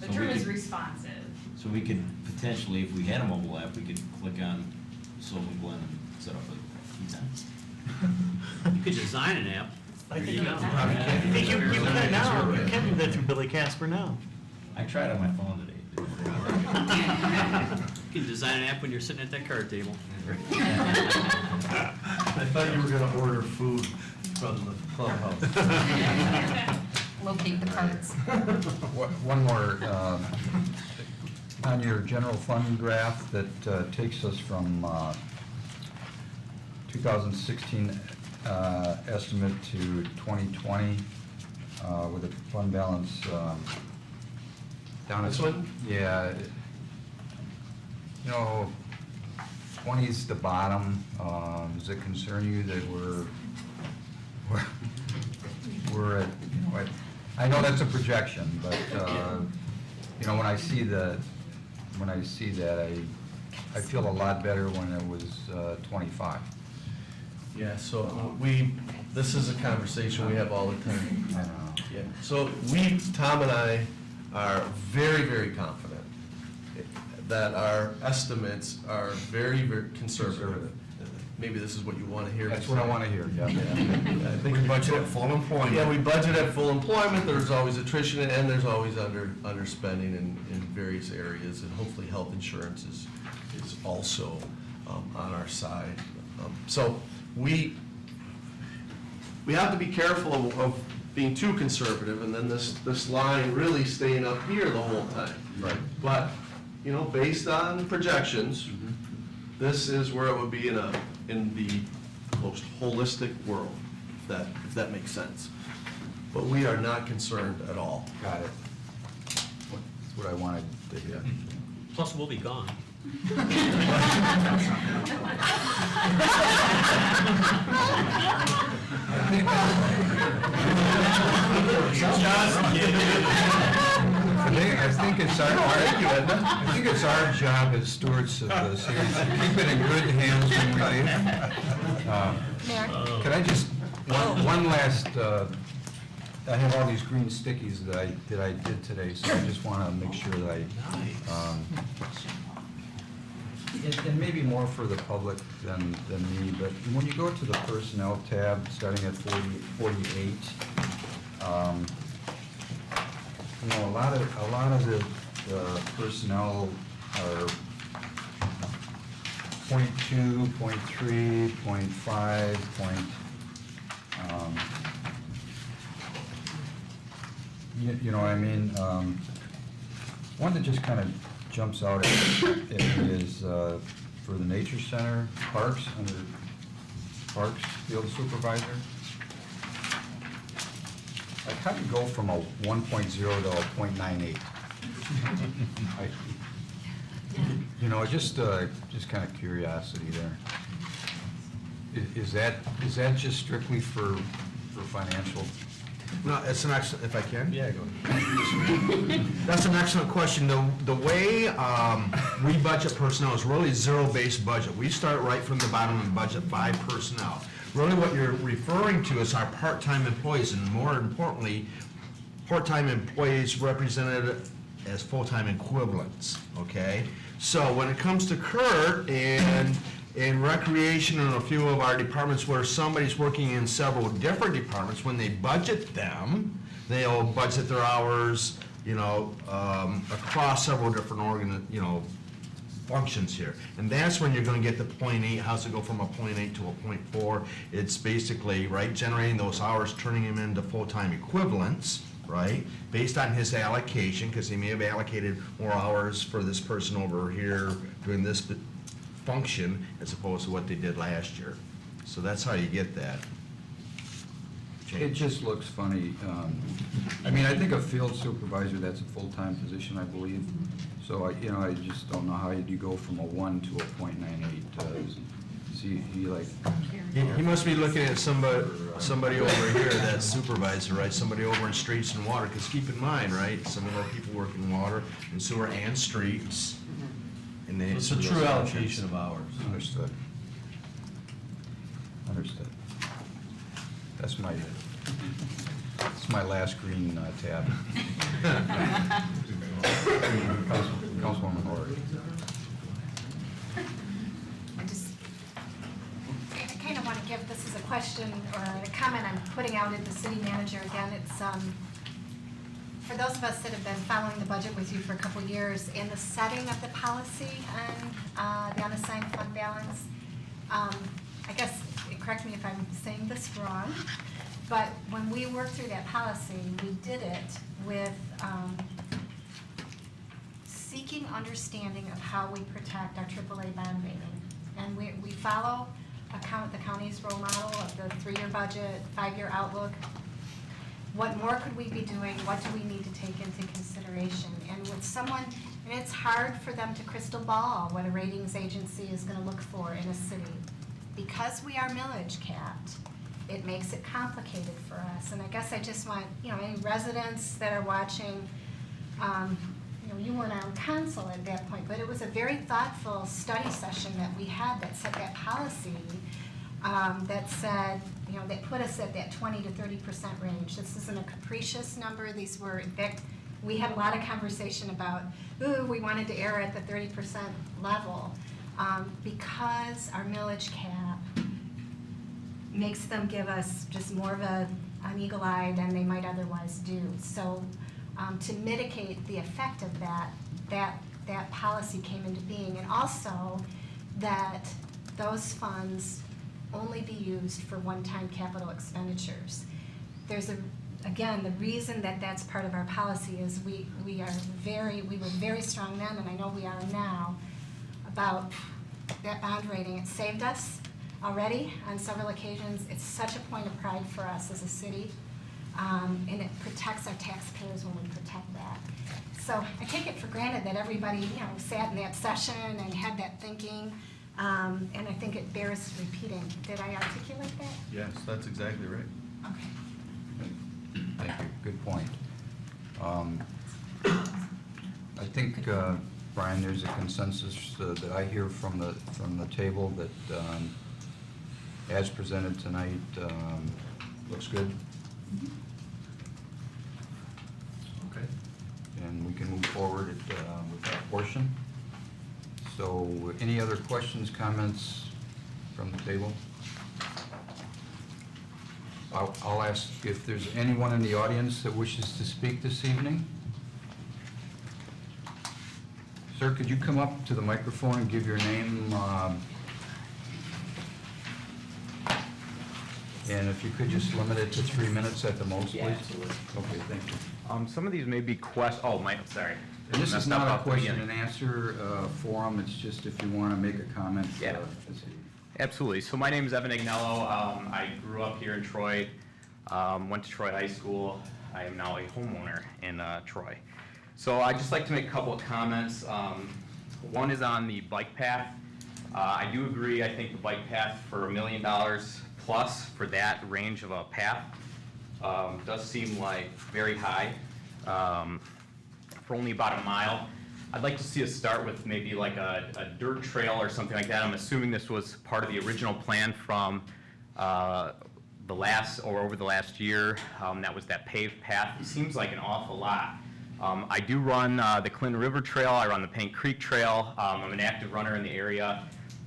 The so we term is could- responsive. So we could potentially, if we had a mobile app, we could click on Solely Blend and set up a key time. You could design an app. I There think you go. I think you can now. You can do that through Billy Casper now. I tried on my phone today. You can design an app when you're sitting at that card table. I thought you were gonna order food from the clubhouse. Locate the cards. One more, on your general fund graph that takes us from 2016 estimate to 2020 with a fund balance down at... This one? Yeah. You know, 20's the bottom. Does it concern you that we're at, you know, I know that's a projection, but, you know, when I see that, I feel a lot better when it was 25. Yeah, so this is a conversation we have all the time. I know. Yeah, so Tom and I are very, very confident that our estimates are very, very conservative. Maybe this is what you want to hear. That's what I want to hear, yeah. I think we budget at full employment. Yeah, we budget at full employment, there's always attrition, and there's always underspending in various areas, and hopefully health insurance is also on our side. So we have to be careful of being too conservative, and then this line really staying up here the whole time. Right. But, you know, based on projections, this is where it would be in the most holistic world, if that makes sense. But we are not concerned at all. Got it. That's what I wanted to hear. Plus, we'll be gone. I think it's our job as stewards of the series to keep it in good hands when we leave. Can I just, one last, I have all these green stickies that I did today, so I just want to make sure that and maybe more for the public than me, but when you go to the personnel tab, starting at 48, you know, a lot of the personnel are .2, .3, .5, you know what I mean? One that just kind of jumps out at me is for the Nature Center, Parks, under Parks Field Supervisor. Like, how do you go from a 1.0 to a 0.98? You know, just kind of curiosity there. Is that just strictly for financial? No, it's an excellent, if I can? Yeah, go ahead. That's an excellent question. The way we budget personnel is really zero-based budget. We start right from the bottom and budget by personnel. Really what you're referring to is our part-time employees, and more importantly, part-time employees represented as full-time equivalents, okay? So when it comes to Kurt and in recreation and a few of our departments where somebody's working in several different departments, when they budget them, they'll budget their hours, across several different functions here. And that's when you're gonna get the 0.8, how's it go from a 0.8 to a 0.4? It's basically, right, generating those hours, turning them into full-time equivalents, right? Based on his allocation, because he may have allocated more hours for this person over here doing this function as opposed to what they did last year. So that's how you get that. It just looks funny. I mean, I think a field supervisor, that's a full-time position, I believe. So, I just don't know how you go from a 1 to a 0.98. He must be looking at somebody over here that's supervisor, right? Somebody over in streets and water, because keep in mind, right, some of our people work in water and sewer and streets. And they It's a true allocation of hours. Understood. That's my last green tab. Councilwoman Lori. I kind of want to give, this is a question or a comment I'm putting out at the city manager again. It's for those of us that have been following the budget with you for a couple of years, in the setting of the policy on the unassigned fund balance, I guess, correct me if I'm saying this wrong, but when we worked through that policy, we did it with seeking understanding of how we protect our AAA bond rating. And we follow the county's role model of the 3-year budget, 5-year outlook. What more could we be doing? What do we need to take into consideration? And with someone, and it's hard for them to crystal ball what a ratings agency is going to look for in a city. Because we are millage capped, it makes it complicated for us. And I guess I just want, any residents that are watching, you weren't on council at that point, but it was a very thoughtful study session that we had that set that policy that said, that put us at that 20 to 30% range. This isn't a capricious number. These were, in fact, we had a lot of conversation about, we wanted to err at the 30% level because our millage cap makes them give us just more of an eagle eye than they might otherwise do. So to mitigate the effect of that policy came into being, and also that those funds only be used for one-time capital expenditures. There's again, the reason that that's part of our policy is we were very strong then, and I know we are now, about that bond rating. It saved us already on several occasions. It's such a point of pride for us as a city, and it protects our taxpayers when we protect that. So I take it for granted that everybody, sat in that session and had that thinking, and I think it bears repeating. Did I articulate that? Yes, that's exactly right. Okay. Thank you, good point. I think, Brian, there's a consensus that I hear from the table that as presented tonight, looks good. Okay. And we can move forward with that portion. So any other questions, comments from the table? I'll ask if there's anyone in the audience that wishes to speak this evening. Sir, could you come up to the microphone and give your name? And if you could just limit it to 3 minutes at the most, please. Yeah, absolutely. Okay, thank you. Some of these may be sorry. And this is messed not up a at the question beginning. and answer forum, it's just if you want to make a comment. Yeah. Absolutely. So my name is Evan Agnello. I grew up here in Troy, went to Troy High School. I am now a homeowner in Troy. So I'd just like to make a couple of comments. One is on the bike path. I do agree, I think the bike path for $1 million plus for that range of a path does seem like very high. For only about a mile. I'd like to see us start with maybe like a dirt trail or something like that. I'm assuming this was part of the original plan from over the last year. That was that paved path. It seems like an awful lot. I do run the Clinton River Trail. I run the Paint Creek Trail. I'm an active runner in the area.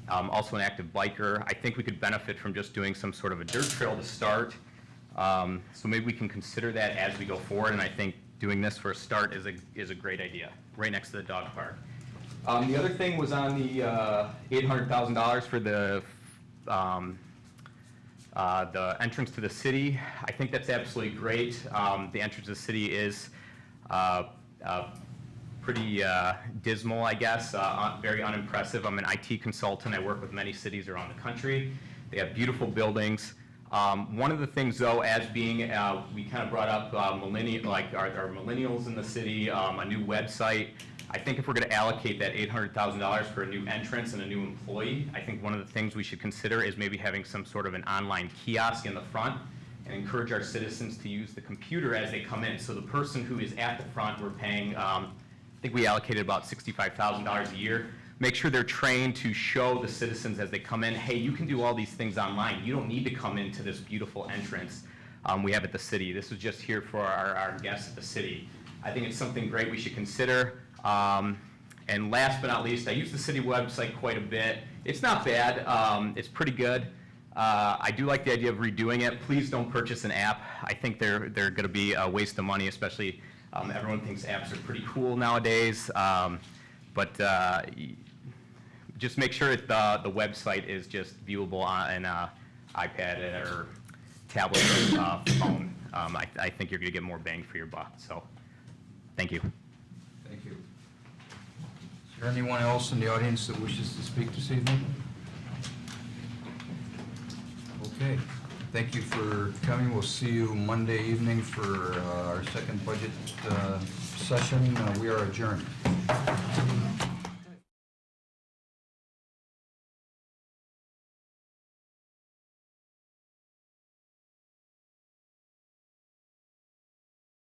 Also an active biker. I think we could benefit from just doing some sort of a dirt trail to start. So maybe we can consider that as we go forward, and I think doing this for a start is a great idea, right next to the dog park. The other thing was on the $800,000 for the entrance to the city. I think that's absolutely great. The entrance to the city is pretty dismal, I guess, very unimpressive. I'm an IT consultant. I work with many cities around the country. They have beautiful buildings. One of the things, though, as being, we kind of brought up our millennials in the city, a new website. I think if we're going to allocate that $800,000 for a new entrance and a new employee, I think one of the things we should consider is maybe having some sort of an online kiosk in the front and encourage our citizens to use the computer as they come in. So the person who is at the front, we're paying, I think we allocated about $65,000 a year. Make sure they're trained to show the citizens as they come in, hey, you can do all these things online. You don't need to come into this beautiful entrance we have at the city. This is just here for our guests at the city. I think it's something great we should consider. And last but not least, I use the city website quite a bit. It's not bad. It's pretty good. I do like the idea of redoing it. Please don't purchase an app. I think they're going to be a waste of money, especially everyone thinks apps are pretty cool nowadays. But just make sure that the website is just viewable on an iPad or tablet or phone. I think you're going to get more bang for your buck. So, thank you. Thank you. Is there anyone else in the audience that wishes to speak this evening? Okay. Thank you for coming. We'll see you Monday evening for our second budget session. We are adjourned.